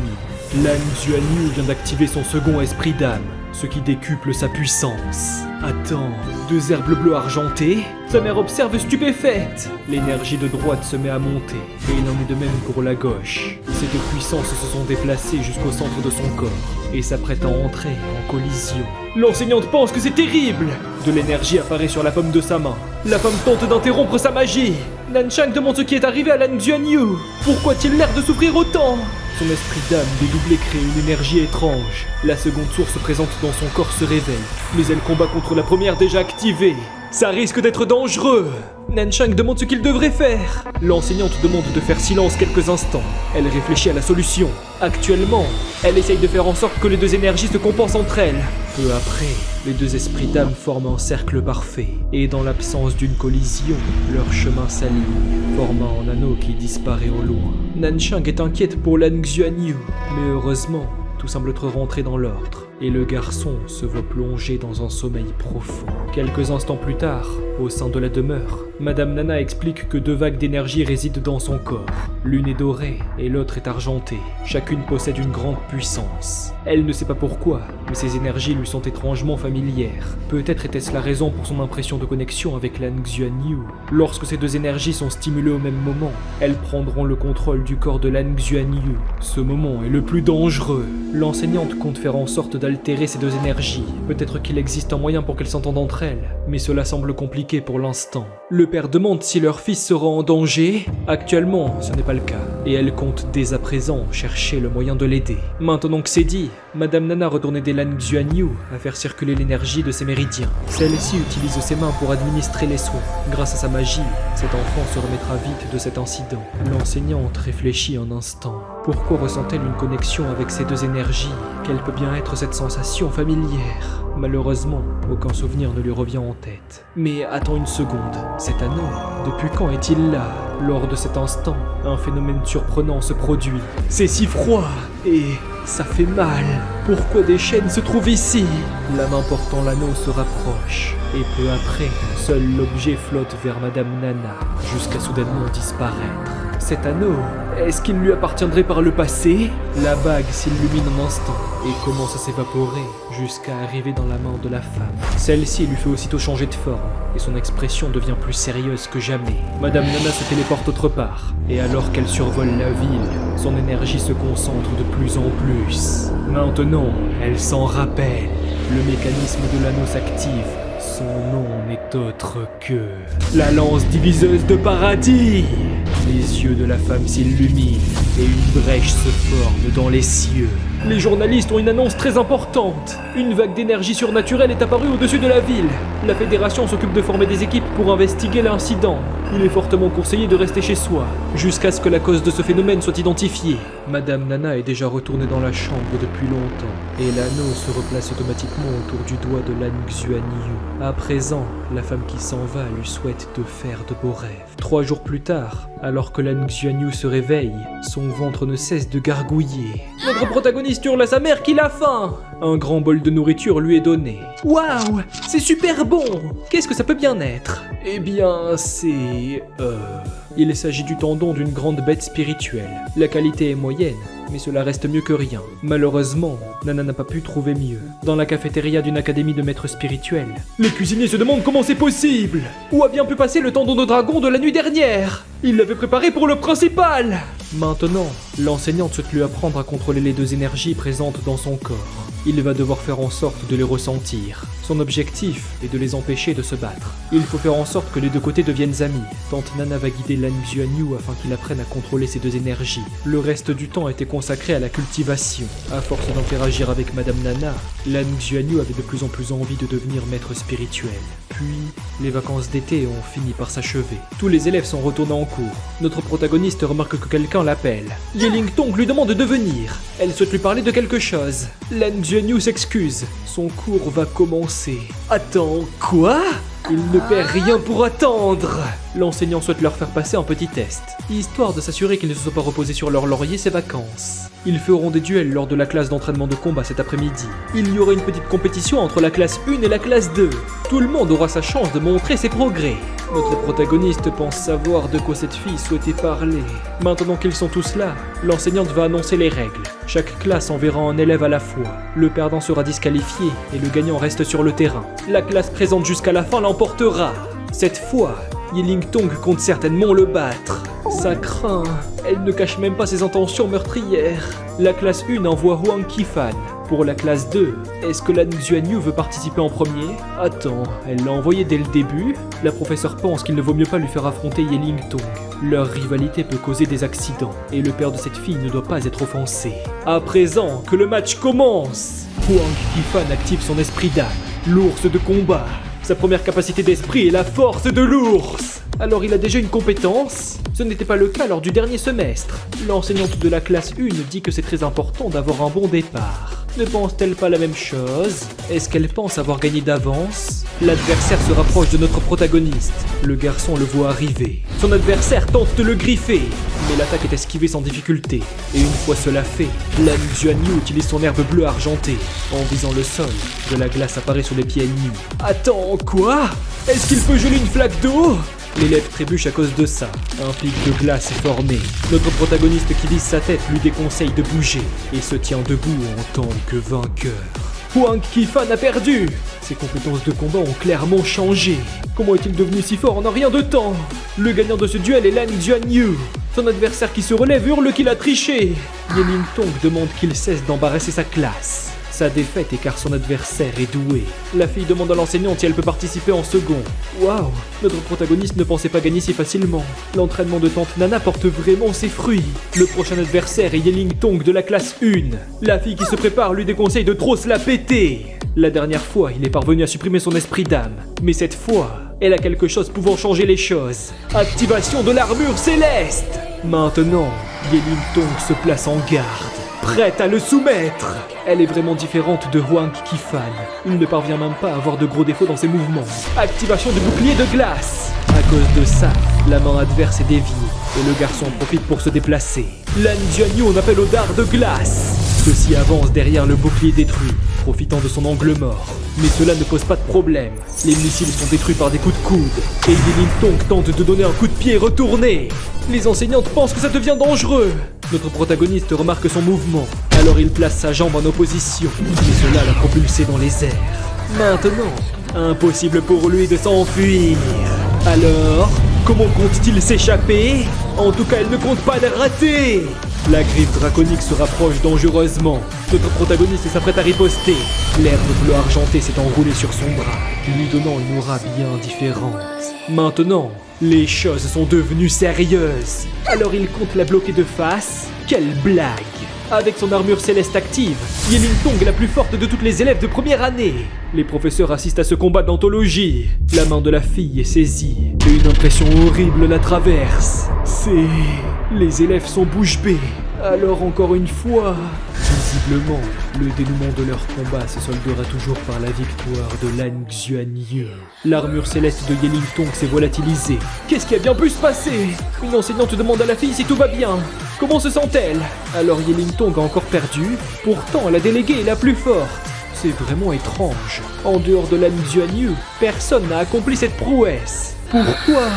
Speaker 1: Lan Xuanyu vient d'activer son second esprit d'âme, ce qui décuple sa puissance. Attends, 2 herbes bleues argentées? Sa mère observe stupéfaite. L'énergie de droite se met à monter, et il en est de même pour la gauche. Ces 2 puissances se sont déplacées jusqu'au centre de son corps, et s'apprêtent à entrer en collision. L'enseignante pense que c'est terrible. De l'énergie apparaît sur la paume de sa main. La femme tente d'interrompre sa magie. Nanchang demande ce qui est arrivé à Lan Xuanyu. Pourquoi a-t-il l'air de souffrir autant? Son esprit d'âme dédoublé crée une énergie étrange. La seconde source présente dans son corps se révèle, mais elle combat contre la première déjà activée. Ça risque d'être dangereux. Nanchang demande ce qu'il devrait faire. L'enseignante demande de faire silence quelques instants. Elle réfléchit à la solution. Actuellement, elle essaye de faire en sorte que les 2 énergies se compensent entre elles. Peu après, les 2 esprits d'âme forment un cercle parfait. Et dans l'absence d'une collision, leur chemin s'aligne, formant un anneau qui disparaît au loin. Nanchang est inquiète pour Lan Xuanyu, mais heureusement, tout semble être rentré dans l'ordre, et le garçon se voit plongé dans un sommeil profond. Quelques instants plus tard, au sein de la demeure, Madame Nana explique que 2 vagues d'énergie résident dans son corps. L'une est dorée et l'autre est argentée. Chacune possède une grande puissance. Elle ne sait pas pourquoi, mais ces énergies lui sont étrangement familières. Peut-être était-ce la raison pour son impression de connexion avec Lan Xuanyu. Lorsque ces 2 énergies sont stimulées au même moment, elles prendront le contrôle du corps de Lan Xuanyu. Ce moment est le plus dangereux. L'enseignante compte faire en sorte d'altérer ces 2 énergies. Peut-être qu'il existe un moyen pour qu'elles s'entendent entre elles, mais cela semble compliqué pour l'instant. Le père demande si leur fils sera en danger. Actuellement, ce n'est pas le cas, et elle compte dès à présent chercher le moyen de l'aider. Maintenant que c'est dit, Madame Nana retourne aider Lan Xuanyu à faire circuler l'énergie de ses méridiens. Celle-ci utilise ses mains pour administrer les soins. Grâce à sa magie, cet enfant se remettra vite de cet incident. L'enseignante réfléchit un instant. Pourquoi ressent-elle une connexion avec ces 2 énergies? Quelle peut bien être cette sensation familière? Malheureusement, aucun souvenir ne lui revient en tête. Mais attends une seconde, cet anneau, depuis quand est-il là? Lors de cet instant, un phénomène surprenant se produit. C'est si froid et ça fait mal. Pourquoi des chaînes se trouvent ici? La main portant l'anneau se rapproche, et peu après, seul l'objet flotte vers Madame Nana, jusqu'à soudainement disparaître. Cet anneau, est-ce qu'il lui appartiendrait par le passé? La bague s'illumine un instant et commence à s'évaporer jusqu'à arriver dans la main de la femme. Celle-ci lui fait aussitôt changer de forme et son expression devient plus sérieuse que jamais. Madame Nana se téléporte autre part et alors qu'elle survole la ville, son énergie se concentre de plus en plus. Maintenant, elle s'en rappelle. Le mécanisme de l'anneau s'active. Son nom n'est autre que la lance diviseuse de paradis. Les yeux de la femme s'illuminent et une brèche se forme dans les cieux. Les journalistes ont une annonce très importante. Une vague d'énergie surnaturelle est apparue au-dessus de la ville. La fédération s'occupe de former des équipes pour investiguer l'incident. Il est fortement conseillé de rester chez soi, jusqu'à ce que la cause de ce phénomène soit identifiée. Madame Nana est déjà retournée dans la chambre depuis longtemps, et l'anneau se replace automatiquement autour du doigt de Lan Xuanyu. À présent, la femme qui s'en va lui souhaite de faire de beaux rêves. 3 jours plus tard, alors que Lan Xuanyu se réveille, son ventre ne cesse de gargouiller. Notre protagoniste hurle à sa mère qu'il a faim. Un grand bol de nourriture lui est donné. Waouh, c'est super bon. Qu'est-ce que ça peut bien être? Eh bien, c'est... Il s'agit du tendon d'une grande bête spirituelle. La qualité est moyenne, mais cela reste mieux que rien. Malheureusement, Nana n'a pas pu trouver mieux. Dans la cafétéria d'une académie de maîtres spirituels, les cuisiniers se demandent comment c'est possible. Où a bien pu passer le tendon de dragon de la nuit dernière? Il l'avait préparé pour le principal. Maintenant, l'enseignante souhaite lui apprendre à contrôler les 2 énergies présentes dans son corps. Il va devoir faire en sorte de les ressentir. Son objectif est de les empêcher de se battre. Il faut faire en sorte que les 2 côtés deviennent amis. Tante Nana va guider Lan Xuanyu afin qu'il apprenne à contrôler ces 2 énergies. Le reste du temps a été consacré consacrée à la cultivation. À force d'interagir avec Madame Nana, Lan Xuanyu avait de plus en plus envie de devenir maître spirituel. Puis, les vacances d'été ont fini par s'achever. Tous les élèves sont retournés en cours. Notre protagoniste remarque que quelqu'un l'appelle. Yeling Tong lui demande de venir. Elle souhaite lui parler de quelque chose. Lan Xuanyu s'excuse. Son cours va commencer. Attends, quoi ? Il ne perd rien pour attendre. L'enseignant souhaite leur faire passer un petit test, histoire de s'assurer qu'ils ne se soient pas reposés sur leur laurier ces vacances. Ils feront des duels lors de la classe d'entraînement de combat cet après-midi. Il y aura une petite compétition entre la classe 1 et la classe 2. Tout le monde aura sa chance de montrer ses progrès. Notre protagoniste pense savoir de quoi cette fille souhaitait parler. Maintenant qu'ils sont tous là, l'enseignante va annoncer les règles. Chaque classe enverra un élève à la fois. Le perdant sera disqualifié et le gagnant reste sur le terrain. La classe présente jusqu'à la fin l'emportera. Cette fois, Yeling Tong compte certainement le battre. Ça craint. Elle ne cache même pas ses intentions meurtrières. La classe 1 envoie Huang Qifan. Pour la classe 2, est-ce que Lan Xuanyu veut participer en premier? Attends, elle l'a envoyé dès le début? La professeure pense qu'il ne vaut mieux pas lui faire affronter Yeling Tong. Leur rivalité peut causer des accidents, et le père de cette fille ne doit pas être offensé. À présent, que le match commence! Huang Qifan active son esprit d'âme, l'ours de combat. Sa première capacité d'esprit est la force de l'ours. Alors il a déjà une compétence? Ce n'était pas le cas lors du dernier semestre. L'enseignante de la classe 1 dit que c'est très important d'avoir un bon départ. Ne pense-t-elle pas la même chose? Est-ce qu'elle pense avoir gagné d'avance? L'adversaire se rapproche de notre protagoniste. Le garçon le voit arriver. Son adversaire tente de le griffer, mais l'attaque est esquivée sans difficulté. Et une fois cela fait, Lan Xuanyu utilise son herbe bleue argentée. En visant le sol, de la glace apparaît sur les pieds ennemis. Attends, quoi? Est-ce qu'il peut geler une flaque d'eau? L'élève trébuche à cause de ça. Un pic de glace est formé. Notre protagoniste qui vise sa tête lui déconseille de bouger et se tient debout en tant que vainqueur. Huang Qifan a perdu. Ses compétences de combat ont clairement changé. Comment est-il devenu si fort en un rien de temps? Le gagnant de ce duel est Lan Xuanyu. Son adversaire qui se relève hurle qu'il a triché. Yeling Tong demande qu'il cesse d'embarrasser sa classe. Sa défaite est car son adversaire est doué. La fille demande à l'enseignante si elle peut participer en second. Waouh, notre protagoniste ne pensait pas gagner si facilement. L'entraînement de tante Nana porte vraiment ses fruits. Le prochain adversaire est Yeling Tong de la classe 1. La fille qui se prépare lui déconseille de trop se la péter. La dernière fois, il est parvenu à supprimer son esprit d'âme. Mais cette fois, elle a quelque chose pouvant changer les choses. Activation de l'armure céleste. Maintenant, Yeling Tong se place en garde, prête à le soumettre. Elle est vraiment différente de Huang Qifan. Il ne parvient même pas à avoir de gros défauts dans ses mouvements. Activation de bouclier de glace. À cause de ça, la main adverse est déviée et le garçon en profite pour se déplacer. Lan Xuanyu en appelle au dard de glace. Ceux-ci avancent derrière le bouclier détruit, profitant de son angle mort. Mais cela ne pose pas de problème. Les missiles sont détruits par des coups de coude. Et Yeling Tong tente de donner un coup de pied retourné. Les enseignantes pensent que ça devient dangereux. Notre protagoniste remarque son mouvement. Alors il place sa jambe en opposition. Et cela l'a propulsé dans les airs. Maintenant, impossible pour lui de s'enfuir. Alors, comment compte-t-il s'échapper? En tout cas, il ne compte pas de rater. La griffe draconique se rapproche dangereusement. Notre protagoniste s'apprête à riposter. L'herbe bleue argentée s'est enroulée sur son bras, lui donnant une aura bien différente. Maintenant, les choses sont devenues sérieuses. Alors il compte la bloquer de face. Quelle blague! Avec son armure céleste active, Yeling Tong est la plus forte de toutes les élèves de première année. Les professeurs assistent à ce combat d'anthologie. La main de la fille est saisie et une impression horrible la traverse. Les élèves sont bouche bée. Alors encore une fois, visiblement, le dénouement de leur combat se soldera toujours par la victoire de Lan Xuanyu. L'armure céleste de Yeling Tong s'est volatilisée. Qu'est-ce qui a bien pu se passer? Une enseignante demande à la fille si tout va bien. Comment se sent-elle? Alors Yeling Tong a encore perdu. Pourtant, la déléguée est la plus forte. C'est vraiment étrange. En dehors de Lan Xuanyu, personne n'a accompli cette prouesse. Pourquoi?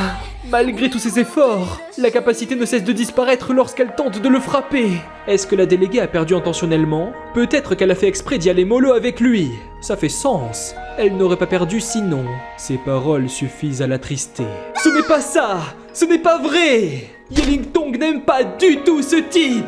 Speaker 1: Malgré tous ses efforts, la capacité ne cesse de disparaître lorsqu'elle tente de le frapper. Est-ce que la déléguée a perdu intentionnellement? Peut-être qu'elle a fait exprès d'y aller mollo avec lui. Ça fait sens. Elle n'aurait pas perdu sinon. Ses paroles suffisent à l'attrister. Ce n'est pas ça! Ce n'est pas vrai!
Speaker 2: Yellingtong n'aime pas du tout ce type.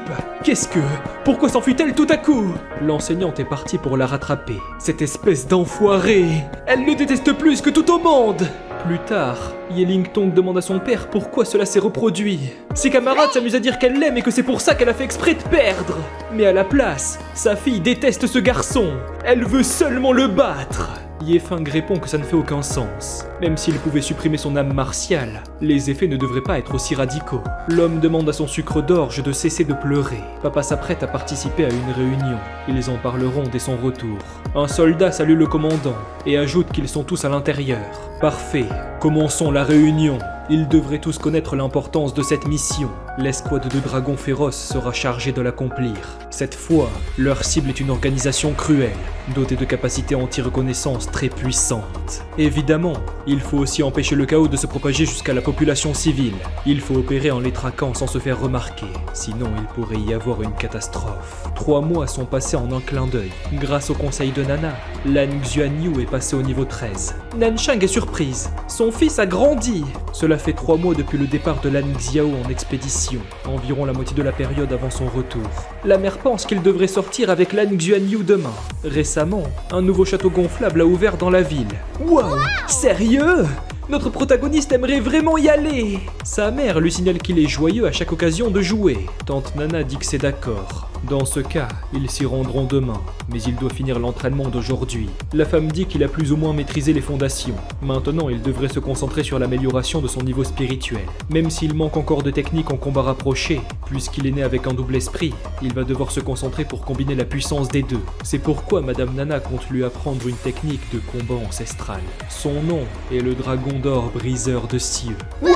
Speaker 2: Pourquoi s'enfuit-elle tout à coup? L'enseignante est partie pour la rattraper. Cette espèce d'enfoiré, elle le déteste plus que tout au monde. Plus tard, Yellingtong demande à son père pourquoi cela s'est reproduit. Ses camarades s'amusent à dire qu'elle l'aime et que c'est pour ça qu'elle a fait exprès de perdre. Mais à la place, sa fille déteste ce garçon. Elle veut seulement le battre. Yefeng répond que ça ne fait aucun sens. Même s'il pouvait supprimer son âme martiale, les effets ne devraient pas être aussi radicaux. L'homme demande à son sucre d'orge de cesser de pleurer. Papa s'apprête à participer à une réunion. Ils en parleront dès son retour. Un soldat salue le commandant et ajoute qu'ils sont tous à l'intérieur. Parfait, commençons la réunion. Ils devraient tous connaître l'importance de cette mission. L'escouade de dragons féroces sera chargée de l'accomplir. Cette fois, leur cible est une organisation cruelle, dotée de capacités anti-reconnaissance très puissantes. Évidemment, il faut aussi empêcher le chaos de se propager jusqu'à la population civile. Il faut opérer en les traquant sans se faire remarquer, sinon il pourrait y avoir une catastrophe. 3 mois sont passés en un clin d'œil. Grâce au conseil de Nana, Lan Xuanyu est passé au niveau 13. Nanshang est surprise. Son fils a grandi. Cela fait 3 mois depuis le départ de Lan Xiao en expédition, environ la moitié de la période avant son retour. La mère pense qu'il devrait sortir avec Lan Xuanyu demain. Récemment, un nouveau château gonflable a ouvert dans la ville. Waouh, sérieux? Notre protagoniste aimerait vraiment y aller. Sa mère lui signale qu'il est joyeux à chaque occasion de jouer. Tante Nana dit que c'est d'accord. Dans ce cas, ils s'y rendront demain, mais il doit finir l'entraînement d'aujourd'hui. La femme dit qu'il a plus ou moins maîtrisé les fondations. Maintenant, il devrait se concentrer sur l'amélioration de son niveau spirituel. Même s'il manque encore de techniques en combat rapproché, puisqu'il est né avec un double esprit, il va devoir se concentrer pour combiner la puissance des deux. C'est pourquoi Madame Nana compte lui apprendre une technique de combat ancestral. Son nom est le dragon d'or briseur de cieux. Waouh!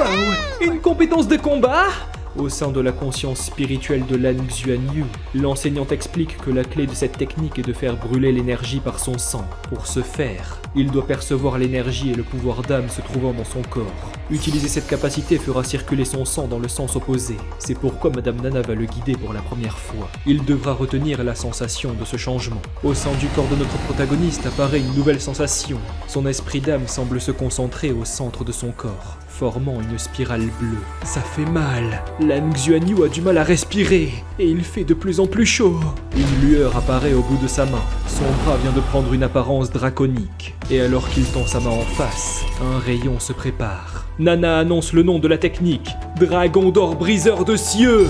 Speaker 2: Une compétence de combat? Au sein de la conscience spirituelle de Lan Xuanyu, l'enseignante explique que la clé de cette technique est de faire brûler l'énergie par son sang. Pour ce faire, il doit percevoir l'énergie et le pouvoir d'âme se trouvant dans son corps. Utiliser cette capacité fera circuler son sang dans le sens opposé. C'est pourquoi Madame Nana va le guider pour la première fois. Il devra retenir la sensation de ce changement. Au sein du corps de notre protagoniste apparaît une nouvelle sensation. Son esprit d'âme semble se concentrer au centre de son corps, formant une spirale bleue. Ça fait mal. Lan Xuanyu a du mal à respirer, et il fait de plus en plus chaud. Une lueur apparaît au bout de sa main. Son bras vient de prendre une apparence draconique. Et alors qu'il tend sa main en face, un rayon se prépare. Nana annonce le nom de la technique, Dragon d'or briseur de cieux.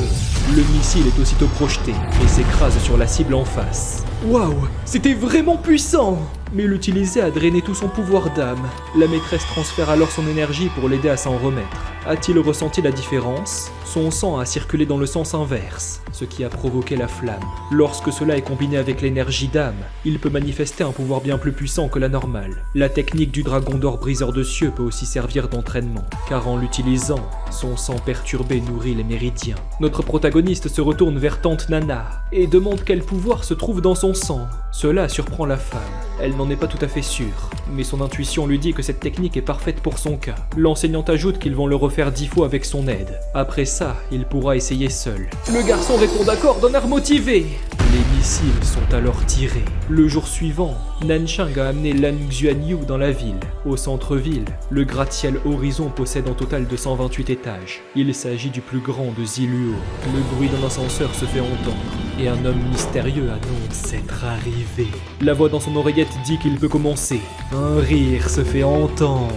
Speaker 2: Le missile est aussitôt projeté et s'écrase sur la cible en face. Waouh, c'était vraiment puissant! Mais l'utiliser a drainé tout son pouvoir d'âme. La maîtresse transfère alors son énergie pour l'aider à s'en remettre. A-t-il ressenti la différence? Son sang a circulé dans le sens inverse, ce qui a provoqué la flamme. Lorsque cela est combiné avec l'énergie d'âme, il peut manifester un pouvoir bien plus puissant que la normale. La technique du dragon d'or briseur de cieux peut aussi servir d'entraînement, car en l'utilisant, son sang perturbé nourrit les méridiens. Notre protagoniste se retourne vers Tante Nana et demande quel pouvoir se trouve dans son sang. Cela surprend la femme. Elle n'en est pas tout à fait sûre, mais son intuition lui dit que cette technique est parfaite pour son cas. L'enseignante ajoute qu'ils vont le refaire 10 fois avec son aide. Après ça, il pourra essayer seul. Le garçon répond d'accord d'un air motivé. Les missiles sont alors tirés. Le jour suivant, Nanshang a amené Lan Xuanyu dans la ville. Au centre-ville, le gratte-ciel Horizon possède un total de 128 étages. Il s'agit du plus grand de Ziluo. Le bruit d'un ascenseur se fait entendre, et un homme mystérieux annonce être arrivé. La voix dans son oreillette dit qu'il peut commencer. Un rire se fait entendre.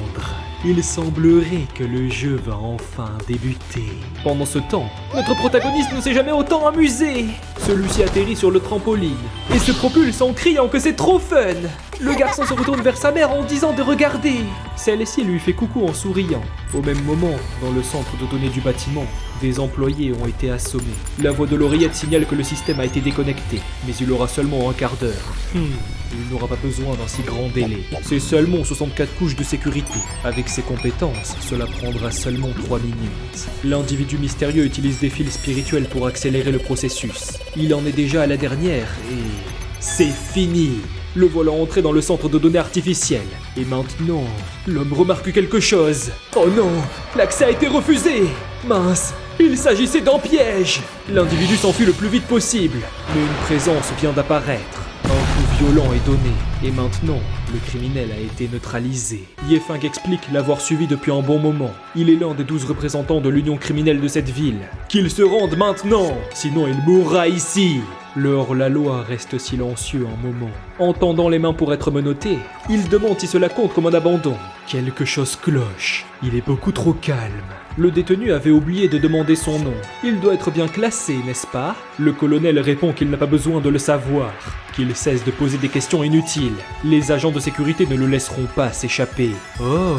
Speaker 2: Il semblerait que le jeu va enfin débuter. Pendant ce temps, notre protagoniste ne s'est jamais autant amusé. Celui-ci atterrit sur le trampoline et se propulse en criant que c'est trop fun. Le garçon se retourne vers sa mère en disant de regarder. Celle-ci lui fait coucou en souriant. Au même moment, dans le centre de données du bâtiment, des employés ont été assommés. La voix de l'oreillette signale que le système a été déconnecté, mais il aura seulement un quart d'heure. Il n'aura pas besoin d'un si grand délai. C'est seulement 64 couches de sécurité. Avec ses compétences, cela prendra seulement 3 minutes. L'individu mystérieux utilise des fils spirituels pour accélérer le processus. Il en est déjà à la dernière et... c'est fini! Le voilà entré dans le centre de données artificielles. Et maintenant, l'homme remarque quelque chose. Oh non, l'accès a été refusé. Mince, il s'agissait d'un piège. L'individu s'enfuit le plus vite possible. Mais une présence vient d'apparaître. Un coup violent est donné, et maintenant, le criminel a été neutralisé. Ye Feng explique l'avoir suivi depuis un bon moment. Il est l'un des 12 représentants de l'union criminelle de cette ville. Qu'il se rende maintenant, sinon il mourra ici. Le hors-la-loi reste silencieux un moment. En tendant les mains pour être menotté, il demande si cela compte comme un abandon. Quelque chose cloche. Il est beaucoup trop calme. Le détenu avait oublié de demander son nom. Il doit être bien classé, n'est-ce pas? Le colonel répond qu'il n'a pas besoin de le savoir, qu'il cesse de poser des questions inutiles. Les agents de sécurité ne le laisseront pas s'échapper. Oh,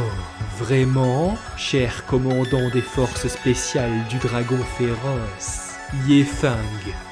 Speaker 2: vraiment? Cher commandant des forces spéciales du Dragon Féroce. Ye Feng,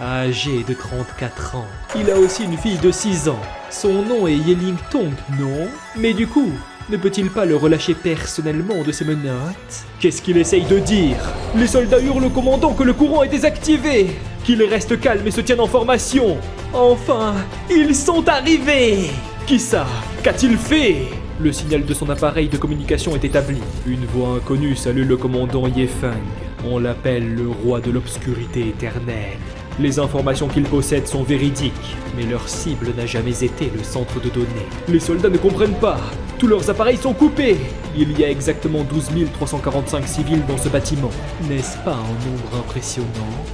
Speaker 2: âgé de 34 ans. Il a aussi une fille de 6 ans. Son nom est Yeling Tong, non? Mais du coup, ne peut-il pas le relâcher personnellement de ses menottes? Qu'est-ce qu'il essaye de dire? Les soldats hurlent au commandant que le courant est désactivé, qu'il reste calme et se tienne en formation. Enfin, ils sont arrivés! Qui ça? Qu'a-t-il fait? Le signal de son appareil de communication est établi. Une voix inconnue salue le commandant Ye Feng. On l'appelle le roi de l'obscurité éternelle. Les informations qu'il possède sont véridiques, mais leur cible n'a jamais été le centre de données. Les soldats ne comprennent pas. Tous leurs appareils sont coupés. Il y a exactement 12 345 civils dans ce bâtiment. N'est-ce pas un nombre impressionnant?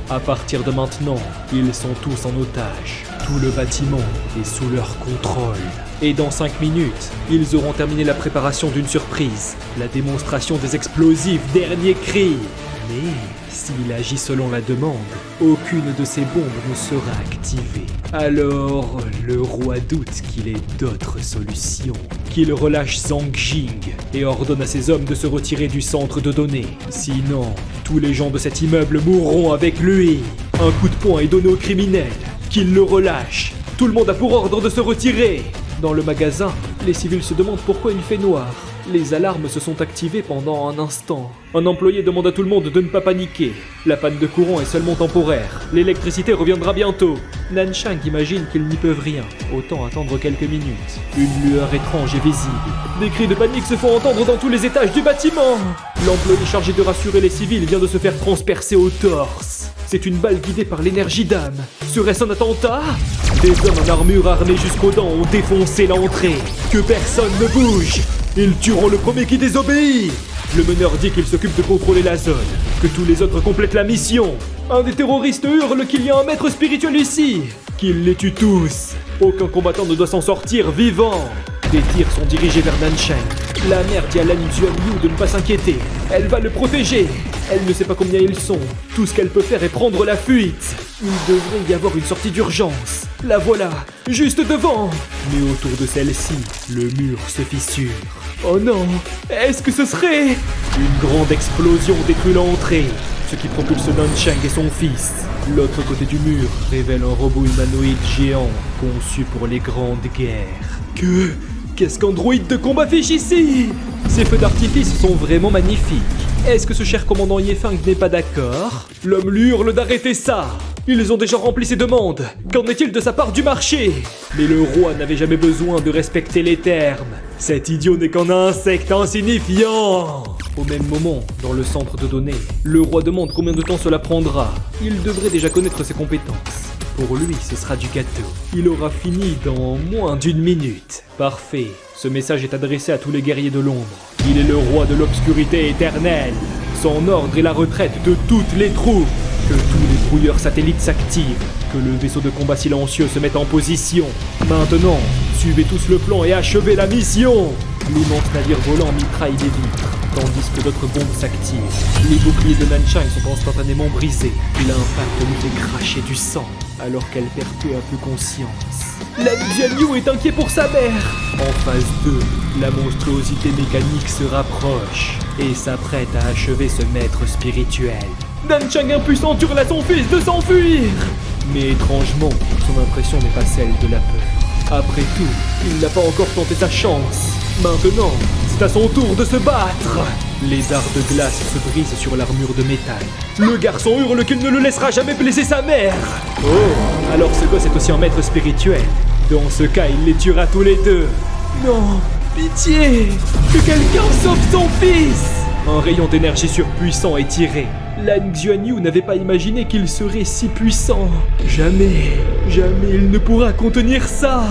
Speaker 2: À partir de maintenant, ils sont tous en otage. Tout le bâtiment est sous leur contrôle. Et dans 5 minutes, ils auront terminé la préparation d'une surprise. La démonstration des explosifs dernier cri. Mais s'il agit selon la demande, aucune de ces bombes ne sera activée. Alors, le roi doute qu'il ait d'autres solutions. Qu'il relâche Zhang Jing et ordonne à ses hommes de se retirer du centre de données. Sinon, tous les gens de cet immeuble mourront avec lui. Un coup de poing est donné au criminel. Qu'il le relâche. Tout le monde a pour ordre de se retirer. Dans le magasin, les civils se demandent pourquoi il fait noir. Les alarmes se sont activées pendant un instant. Un employé demande à tout le monde de ne pas paniquer. La panne de courant est seulement temporaire. L'électricité reviendra bientôt. Nanchang imagine qu'ils n'y peuvent rien. Autant attendre quelques minutes. Une lueur étrange est visible. Des cris de panique se font entendre dans tous les étages du bâtiment. L'employé chargé de rassurer les civils vient de se faire transpercer au torse. C'est une balle guidée par l'énergie d'âme. Serait-ce un attentat? Des hommes en armure armés jusqu'aux dents ont défoncé l'entrée. Que personne ne bouge. Ils tueront le premier qui désobéit. Le meneur dit qu'il s'occupe de contrôler la zone, que tous les autres complètent la mission. Un des terroristes hurle qu'il y a un maître spirituel ici, qu'il les tue tous. Aucun combattant ne doit s'en sortir vivant. Des tirs sont dirigés vers Nanchang. La mère dit à Lan Xuanyu de ne pas s'inquiéter. Elle va le protéger. Elle ne sait pas combien ils sont. Tout ce qu'elle peut faire est prendre la fuite. Il devrait y avoir une sortie d'urgence. La voilà, juste devant. Mais autour de celle-ci, le mur se fissure. Oh non, est-ce que ce serait... Une grande explosion détruit l'entrée, ce qui propulse Nanchang et son fils. L'autre côté du mur révèle un robot humanoïde géant, conçu pour les grandes guerres. Qu'est-ce qu'un droïde de combat fiche ici? Ces feux d'artifice sont vraiment magnifiques. Est-ce que ce cher commandant Ye Feng n'est pas d'accord? L'homme lui hurle d'arrêter ça. Ils ont déjà rempli ses demandes. Qu'en est-il de sa part du marché? Mais le roi n'avait jamais besoin de respecter les termes. Cet idiot n'est qu'un insecte insignifiant. Au même moment, dans le centre de données, le roi demande combien de temps cela prendra. Il devrait déjà connaître ses compétences. Pour lui, ce sera du gâteau. Il aura fini dans moins d'1 minute. Parfait. Ce message est adressé à tous les guerriers de l'ombre. Il est le roi de l'obscurité éternelle. Son ordre est la retraite de toutes les troupes. Que tous les brouilleurs satellites s'activent. Que le vaisseau de combat silencieux se mette en position. Maintenant, suivez tous le plan et achevez la mission. L'immense navire volant mitraille les vitres, tandis que d'autres bombes s'activent. Les boucliers de Nanchang sont instantanément brisés. L'impact lui fait cracher du sang, alors qu'elle perd peu à peu conscience. Lan Xuanyu est inquiet pour sa mère. En phase 2, la monstruosité mécanique se rapproche et s'apprête à achever ce maître spirituel. Nanchang impuissant hurle à son fils de s'enfuir. Mais étrangement, son impression n'est pas celle de la peur. Après tout, il n'a pas encore tenté sa chance. Maintenant, c'est à son tour de se battre. Les dards de glace se brisent sur l'armure de métal. Le garçon hurle qu'il ne le laissera jamais blesser sa mère. Oh, alors ce gosse est aussi un maître spirituel. Dans ce cas, il les tuera tous les deux. Non, pitié, que quelqu'un sauve son fils. Un rayon d'énergie surpuissant est tiré. Lan Xuanyu n'avait pas imaginé qu'il serait si puissant. Jamais il ne pourra contenir ça.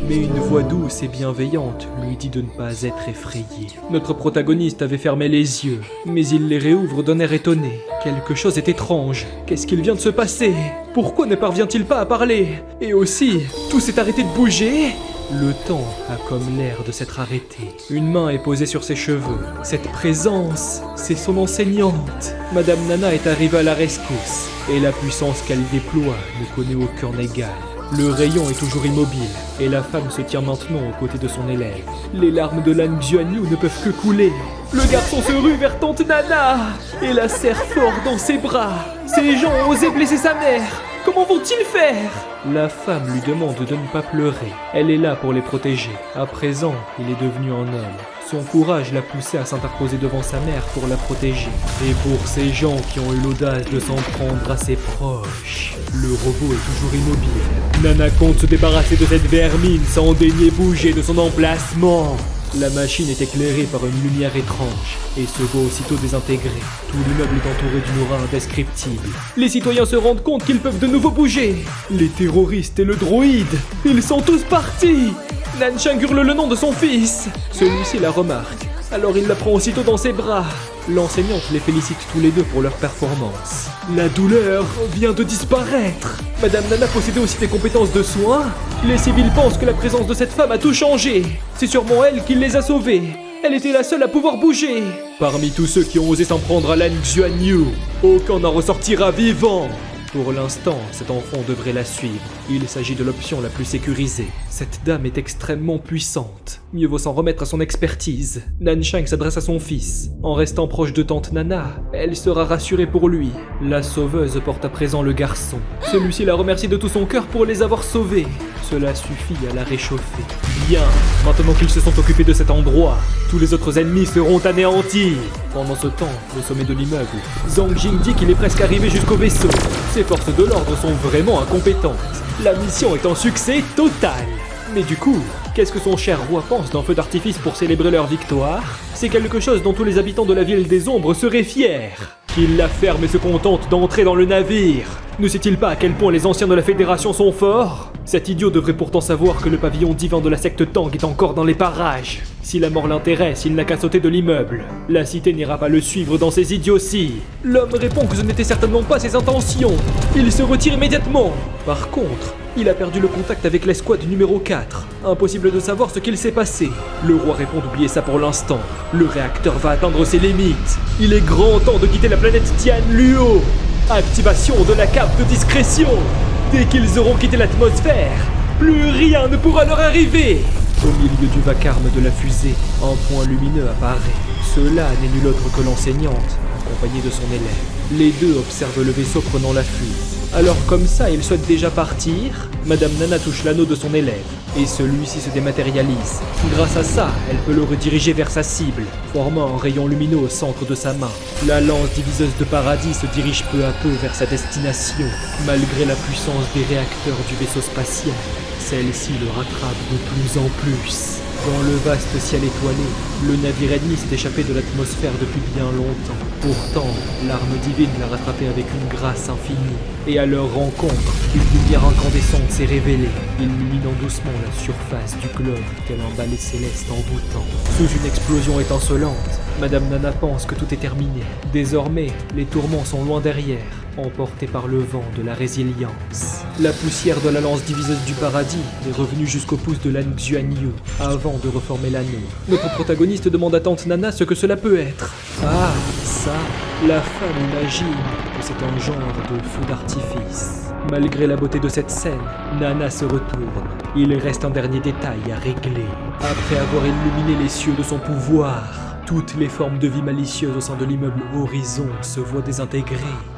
Speaker 2: Mais une voix douce et bienveillante lui dit de ne pas être effrayé. Notre protagoniste avait fermé les yeux, mais il les réouvre d'un air étonné. Quelque chose est étrange. Qu'est-ce qu'il vient de se passer? Pourquoi ne parvient-il pas à parler? Et aussi, tout s'est arrêté de bouger? Le temps a comme l'air de s'être arrêté. Une main est posée sur ses cheveux. Cette présence, c'est son enseignante. Madame Nana est arrivée à la rescousse, et la puissance qu'elle déploie ne connaît aucun égal. Le rayon est toujours immobile, et la femme se tient maintenant aux côtés de son élève. Les larmes de Lan Xuanyu ne peuvent que couler. Le garçon se rue vers tante Nana, et la serre fort dans ses bras. Ces gens ont osé blesser sa mère. Comment vont-ils faire? La femme lui demande de ne pas pleurer. Elle est là pour les protéger. À présent, il est devenu un homme. Son courage l'a poussé à s'interposer devant sa mère pour la protéger. Et pour ces gens qui ont eu l'audace de s'en prendre à ses proches, le robot est toujours immobile. Nana compte se débarrasser de cette vermine sans daigner bouger de son emplacement. La machine est éclairée par une lumière étrange et se voit aussitôt désintégrée. Tout l'immeuble est entouré d'une aura indescriptible. Les citoyens se rendent compte qu'ils peuvent de nouveau bouger. Les terroristes et le droïde, ils sont tous partis. Nanchang hurle le nom de son fils. Celui-ci la remarque, alors il la prend aussitôt dans ses bras. L'enseignante les félicite tous les deux pour leur performance. La douleur vient de disparaître. Madame Nana possédait aussi des compétences de soins. Les civils pensent que la présence de cette femme a tout changé. C'est sûrement elle qui les a sauvés. Elle était la seule à pouvoir bouger. Parmi tous ceux qui ont osé s'en prendre à Lan Xuanyu, aucun n'en ressortira vivant. Pour l'instant, cet enfant devrait la suivre. Il s'agit de l'option la plus sécurisée. Cette dame est extrêmement puissante. Mieux vaut s'en remettre à son expertise. Nanchang s'adresse à son fils. En restant proche de tante Nana, elle sera rassurée pour lui. La sauveuse porte à présent le garçon. Celui-ci la remercie de tout son cœur pour les avoir sauvés. Cela suffit à la réchauffer. Bien, maintenant qu'ils se sont occupés de cet endroit, tous les autres ennemis seront anéantis. Pendant ce temps, au sommet de l'immeuble, Zhang Jing dit qu'il est presque arrivé jusqu'au vaisseau. Ses forces de l'ordre sont vraiment incompétentes. La mission est un succès total. Mais du coup, qu'est-ce que son cher roi pense d'un feu d'artifice pour célébrer leur victoire? C'est quelque chose dont tous les habitants de la ville des ombres seraient fiers. Qu'il la ferme et se contente d'entrer dans le navire. Ne sait-il pas à quel point les anciens de la Fédération sont forts? Cet idiot devrait pourtant savoir que le pavillon divin de la secte Tang est encore dans les parages. Si la mort l'intéresse, il n'a qu'à sauter de l'immeuble. La cité n'ira pas le suivre dans ses idioties. L'homme répond que ce n'était certainement pas ses intentions. Il se retire immédiatement. Par contre, il a perdu le contact avec l'escouade numéro 4. Impossible de savoir ce qu'il s'est passé. Le roi répond d'oublier ça pour l'instant. Le réacteur va atteindre ses limites. Il est grand temps de quitter la planète Tianluo. Activation de la cape de discrétion. Dès qu'ils auront quitté l'atmosphère, plus rien ne pourra leur arriver. Au milieu du vacarme de la fusée, un point lumineux apparaît. Cela n'est nul autre que l'enseignante, accompagnée de son élève. Les deux observent le vaisseau prenant la fuite. Alors comme ça, ils souhaitent déjà partir. Madame Nana touche l'anneau de son élève, et celui-ci se dématérialise. Grâce à ça, elle peut le rediriger vers sa cible, formant un rayon lumineux au centre de sa main. La lance diviseuse de paradis se dirige peu à peu vers sa destination. Malgré la puissance des réacteurs du vaisseau spatial, celle-ci le rattrape de plus en plus. Dans le vaste ciel étoilé, le navire ennemi s'est échappé de l'atmosphère depuis bien longtemps. Pourtant, l'arme divine l'a rattrapé avec une grâce infinie. Et à leur rencontre, une lumière incandescente s'est révélée, illuminant doucement la surface du globe tel un balai céleste envoûtant. Sous une explosion étincelante, Madame Nana pense que tout est terminé. Désormais, les tourments sont loin derrière, emportés par le vent de la résilience. La poussière de la lance diviseuse du paradis est revenue jusqu'au pouce de Lan Xuanyu, avant de reformer l'anneau. Notre protagoniste demande à tante Nana ce que cela peut être. Ah, ça, la femme imagine que c'est un genre de feu d'artifice. Malgré la beauté de cette scène, Nana se retourne. Il reste un dernier détail à régler. Après avoir illuminé les cieux de son pouvoir, toutes les formes de vie malicieuses au sein de l'immeuble Horizon se voient désintégrées,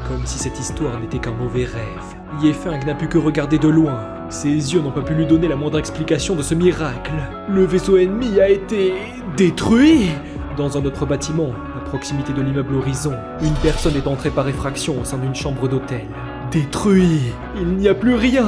Speaker 2: comme si cette histoire n'était qu'un mauvais rêve. Yefeng n'a pu que regarder de loin. Ses yeux n'ont pas pu lui donner la moindre explication de ce miracle. Le vaisseau ennemi a été détruit. Dans un autre bâtiment, à proximité de l'immeuble Horizon, une personne est entrée par effraction au sein d'une chambre d'hôtel. Détruit. Il n'y a plus rien.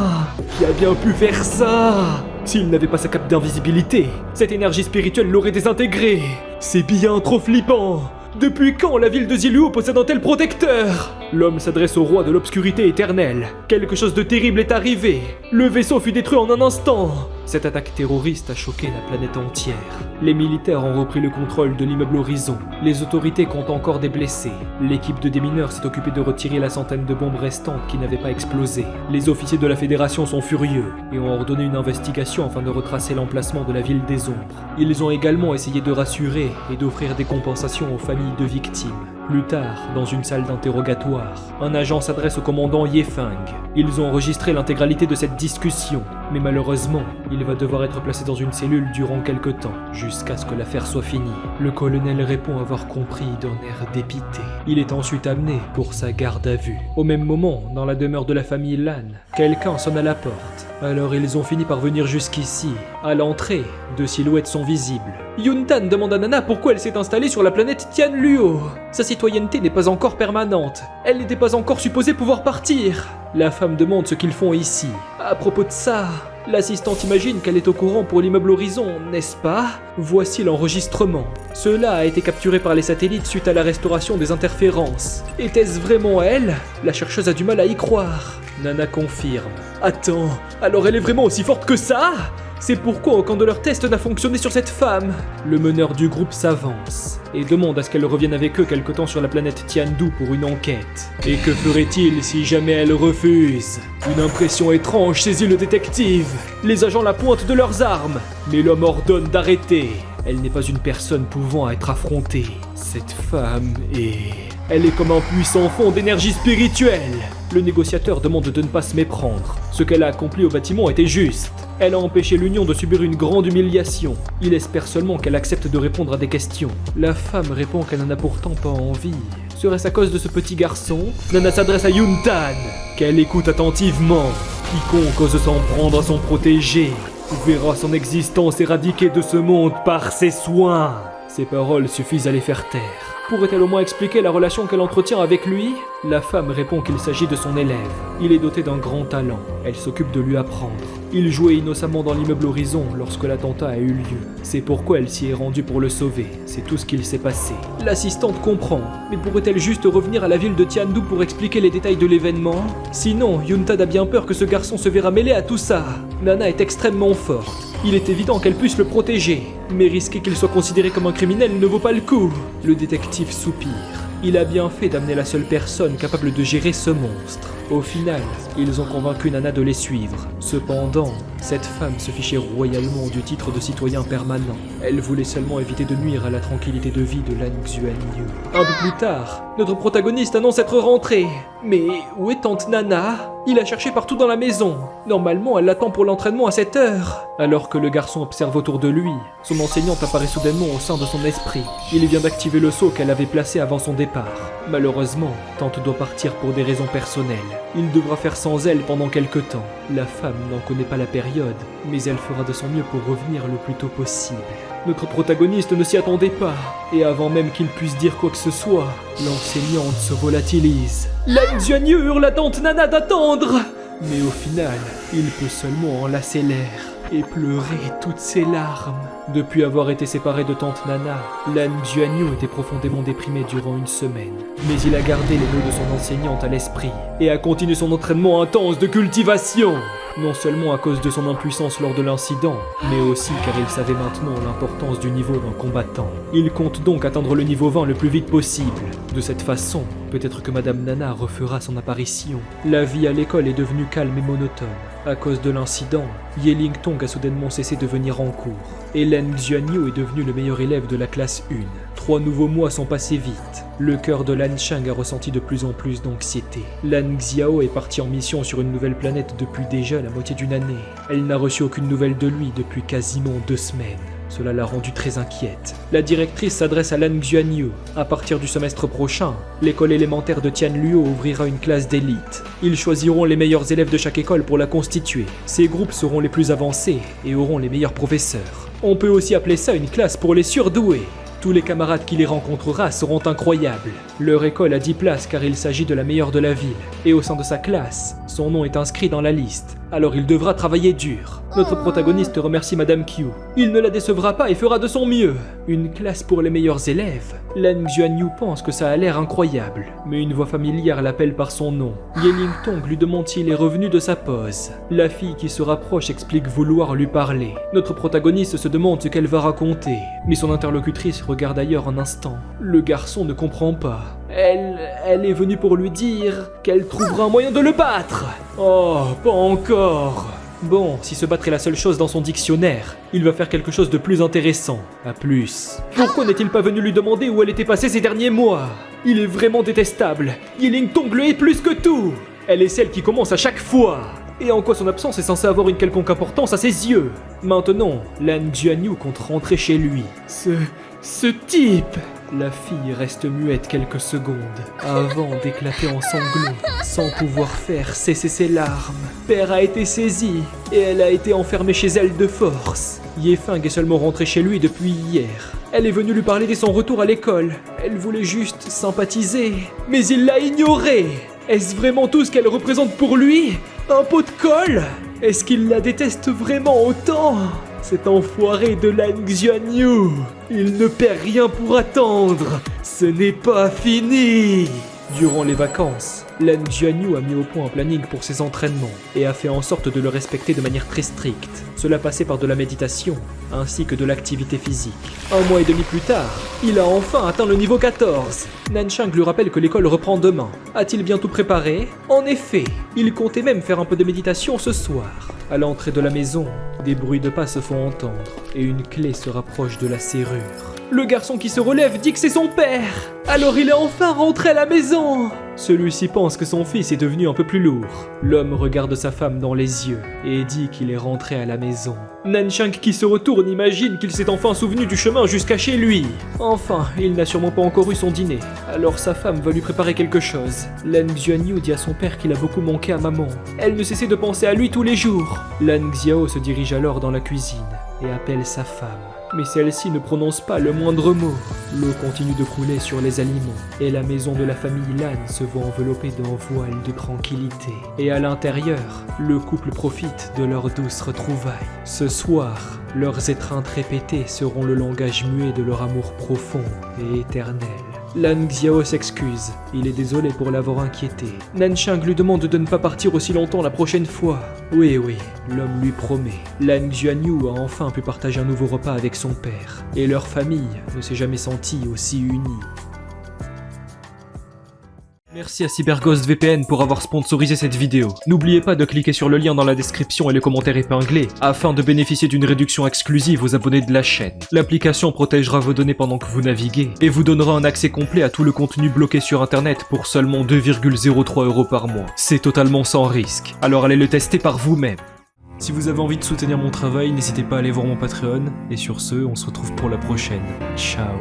Speaker 2: Qui a bien pu faire ça? S'il n'avait pas sa cape d'invisibilité, cette énergie spirituelle l'aurait désintégré. C'est bien trop flippant. Depuis quand la ville de Ziluo possède un tel protecteur? L'homme s'adresse au roi de l'obscurité éternelle. Quelque chose de terrible est arrivé. Le vaisseau fut détruit en un instant. Cette attaque terroriste a choqué la planète entière. Les militaires ont repris le contrôle de l'immeuble Horizon. Les autorités comptent encore des blessés. L'équipe de démineurs s'est occupée de retirer la centaine de bombes restantes qui n'avaient pas explosé. Les officiers de la Fédération sont furieux et ont ordonné une investigation afin de retracer l'emplacement de la ville des ombres. Ils ont également essayé de rassurer et d'offrir des compensations aux familles de victimes. Plus tard, dans une salle d'interrogatoire, un agent s'adresse au commandant Yefeng. Ils ont enregistré l'intégralité de cette discussion, mais malheureusement, il va devoir être placé dans une cellule durant quelque temps, jusqu'à ce que l'affaire soit finie. Le colonel répond avoir compris d'un air dépité. Il est ensuite amené pour sa garde à vue. Au même moment, dans la demeure de la famille Lan, quelqu'un sonne à la porte. Alors ils ont fini par venir jusqu'ici. À l'entrée, deux silhouettes sont visibles. Yuntan demande à Nana pourquoi elle s'est installée sur la planète Tianluo. Sa citoyenneté n'est pas encore permanente. Elle n'était pas encore supposée pouvoir partir. La femme demande ce qu'ils font ici. À propos de ça, l'assistante imagine qu'elle est au courant pour l'immeuble Horizon, n'est-ce pas? Voici l'enregistrement. Cela a été capturé par les satellites suite à la restauration des interférences. Était-ce vraiment elle? La chercheuse a du mal à y croire. Nana confirme. Attends, alors elle est vraiment aussi forte que ça? C'est pourquoi aucun de leurs tests n'a fonctionné sur cette femme. Le meneur du groupe s'avance et demande à ce qu'elle revienne avec eux quelque temps sur la planète Tiandu pour une enquête. Et que ferait-il si jamais elle refuse? Une impression étrange saisit le détective. Les agents la pointent de leurs armes, mais l'homme ordonne d'arrêter. Elle n'est pas une personne pouvant être affrontée. Cette femme est... Elle est comme un puissant fond d'énergie spirituelle. Le négociateur demande de ne pas se méprendre. Ce qu'elle a accompli au bâtiment était juste. Elle a empêché l'Union de subir une grande humiliation. Il espère seulement qu'elle accepte de répondre à des questions. La femme répond qu'elle n'en a pourtant pas envie. Serait-ce à cause de ce petit garçon? Nana s'adresse à Yuntan, qu'elle écoute attentivement. Quiconque ose s'en prendre à son protégé verra son existence éradiquée de ce monde par ses soins. Ces paroles suffisent à les faire taire. Pourrait-elle au moins expliquer la relation qu'elle entretient avec lui? La femme répond qu'il s'agit de son élève. Il est doté d'un grand talent. Elle s'occupe de lui apprendre. Il jouait innocemment dans l'immeuble Horizon lorsque l'attentat a eu lieu. C'est pourquoi elle s'y est rendue pour le sauver. C'est tout ce qu'il s'est passé. L'assistante comprend. Mais pourrait-elle juste revenir à la ville de Tiandu pour expliquer les détails de l'événement? Sinon, Yuntad a bien peur que ce garçon se verra mêlé à tout ça. Nana est extrêmement forte. Il est évident qu'elle puisse le protéger. Mais risquer qu'il soit considéré comme un criminel ne vaut pas le coup. Le détective soupire. Il a bien fait d'amener la seule personne capable de gérer ce monstre. Au final, ils ont convaincu Nana de les suivre. Cependant, cette femme se fichait royalement du titre de citoyen permanent. Elle voulait seulement éviter de nuire à la tranquillité de vie de Lan Xuanyu. Un peu plus tard, notre protagoniste annonce être rentré. Mais où est tante Nana? Il a cherché partout dans la maison. Normalement, elle l'attend pour l'entraînement à cette heure. Alors que le garçon observe autour de lui, son enseignante apparaît soudainement au sein de son esprit. Il vient d'activer le sceau qu'elle avait placé avant son départ. Malheureusement, tante doit partir pour des raisons personnelles. Il devra faire sans elle pendant quelque temps. La femme n'en connaît pas la période, mais elle fera de son mieux pour revenir le plus tôt possible. Notre protagoniste ne s'y attendait pas, et avant même qu'il puisse dire quoi que ce soit, l'enseignante se volatilise. Lan Xuanyu hurle à tante Nana d'attendre! Mais au final, il peut seulement enlacer l'air et pleurer toutes ses larmes. Depuis avoir été séparé de tante Nana, Lan Xuanyu était profondément déprimé durant une semaine. Mais il a gardé les mots de son enseignante à l'esprit et a continué son entraînement intense de cultivation. Non seulement à cause de son impuissance lors de l'incident, mais aussi car il savait maintenant l'importance du niveau d'un combattant. Il compte donc atteindre le niveau 20 le plus vite possible. De cette façon, peut-être que Madame Nana refera son apparition. La vie à l'école est devenue calme et monotone. À cause de l'incident, Yeling Tong a soudainement cessé de venir en cours. Et Lan Xuanyu est devenu le meilleur élève de la classe 1. 3 nouveaux mois sont passés vite. Le cœur de Lan Shang a ressenti de plus en plus d'anxiété. Lan Xiao est partie en mission sur une nouvelle planète depuis déjà la moitié d'une année. Elle n'a reçu aucune nouvelle de lui depuis quasiment 2 semaines. Cela l'a rendue très inquiète. La directrice s'adresse à Lan Xuanyu. À partir du semestre prochain, l'école élémentaire de Tianluo ouvrira une classe d'élite. Ils choisiront les meilleurs élèves de chaque école pour la constituer. Ces groupes seront les plus avancés et auront les meilleurs professeurs. On peut aussi appeler ça une classe pour les surdoués. Tous les camarades qu'il y rencontrera seront incroyables. Leur école a 10 places car il s'agit de la meilleure de la ville. Et au sein de sa classe, son nom est inscrit dans la liste. Alors il devra travailler dur. Notre protagoniste remercie Madame Q. Il ne la décevra pas et fera de son mieux. Une classe pour les meilleurs élèves. Lan Xuanyu pense que ça a l'air incroyable. Mais une voix familière l'appelle par son nom. Yeling Tong lui demande s'il est revenu de sa pause. La fille qui se rapproche explique vouloir lui parler. Notre protagoniste se demande ce qu'elle va raconter. Mais son interlocutrice regarde ailleurs un instant. Le garçon ne comprend pas. Elle est venue pour lui dire qu'elle trouvera un moyen de le battre. Oh, pas encore. Bon, si se battre est la seule chose dans son dictionnaire, il va faire quelque chose de plus intéressant. À plus. Pourquoi n'est-il pas venu lui demander où elle était passée ces derniers mois? Il est vraiment détestable. Yeling Tong le hait plus que tout. Elle est celle qui commence à chaque fois. Et en quoi son absence est censée avoir une quelconque importance à ses yeux? Maintenant, Lan Xuanyu compte rentrer chez lui. Ce type! La fille reste muette quelques secondes, avant d'éclater en sanglots, sans pouvoir faire cesser ses larmes. Père a été saisi, et elle a été enfermée chez elle de force. Yefeng est seulement rentrée chez lui depuis hier. Elle est venue lui parler dès son retour à l'école. Elle voulait juste sympathiser, mais il l'a ignorée. Est-ce vraiment tout ce qu'elle représente pour lui? Un pot de colle? Est-ce qu'il la déteste vraiment autant? Cet enfoiré de Lan Xuanyu, il ne perd rien pour attendre. Ce n'est pas fini. Durant les vacances, Lan Xuanyu a mis au point un planning pour ses entraînements et a fait en sorte de le respecter de manière très stricte. Cela passait par de la méditation ainsi que de l'activité physique. 1 mois et demi plus tard, il a enfin atteint le niveau 14. Nanchang lui rappelle que l'école reprend demain. A-t-il bien tout préparé? En effet, il comptait même faire un peu de méditation ce soir. À l'entrée de la maison, des bruits de pas se font entendre et une clé se rapproche de la serrure. Le garçon qui se relève dit que c'est son père. Alors il est enfin rentré à la maison. Celui-ci pense que son fils est devenu un peu plus lourd. L'homme regarde sa femme dans les yeux et dit qu'il est rentré à la maison. Nanchang qui se retourne imagine qu'il s'est enfin souvenu du chemin jusqu'à chez lui. Enfin, il n'a sûrement pas encore eu son dîner. Alors sa femme va lui préparer quelque chose. Lan Xuanyu dit à son père qu'il a beaucoup manqué à maman. Elle ne cessait de penser à lui tous les jours. Lan Xiao se dirige alors dans la cuisine et appelle sa femme. Mais celle-ci ne prononce pas le moindre mot. L'eau continue de couler sur les aliments, et la maison de la famille Lan se voit enveloppée d'un voile de tranquillité. Et à l'intérieur, le couple profite de leurs douces retrouvailles. Ce soir, leurs étreintes répétées seront le langage muet de leur amour profond et éternel. Lan Xiao s'excuse, il est désolé pour l'avoir inquiété. Nanchang lui demande de ne pas partir aussi longtemps la prochaine fois. Oui, l'homme lui promet. Lan Xuanyu a enfin pu partager un nouveau repas avec son père, et leur famille ne s'est jamais sentie aussi unie. Merci à CyberGhost VPN pour avoir sponsorisé cette vidéo. N'oubliez pas de cliquer sur le lien dans la description et les commentaires épinglés afin de bénéficier d'une réduction exclusive aux abonnés de la chaîne. L'application protégera vos données pendant que vous naviguez et vous donnera un accès complet à tout le contenu bloqué sur internet pour seulement 2,03 € par mois. C'est totalement sans risque, alors allez le tester par vous-même. Si vous avez envie de soutenir mon travail, n'hésitez pas à aller voir mon Patreon. Et sur ce, on se retrouve pour la prochaine. Ciao.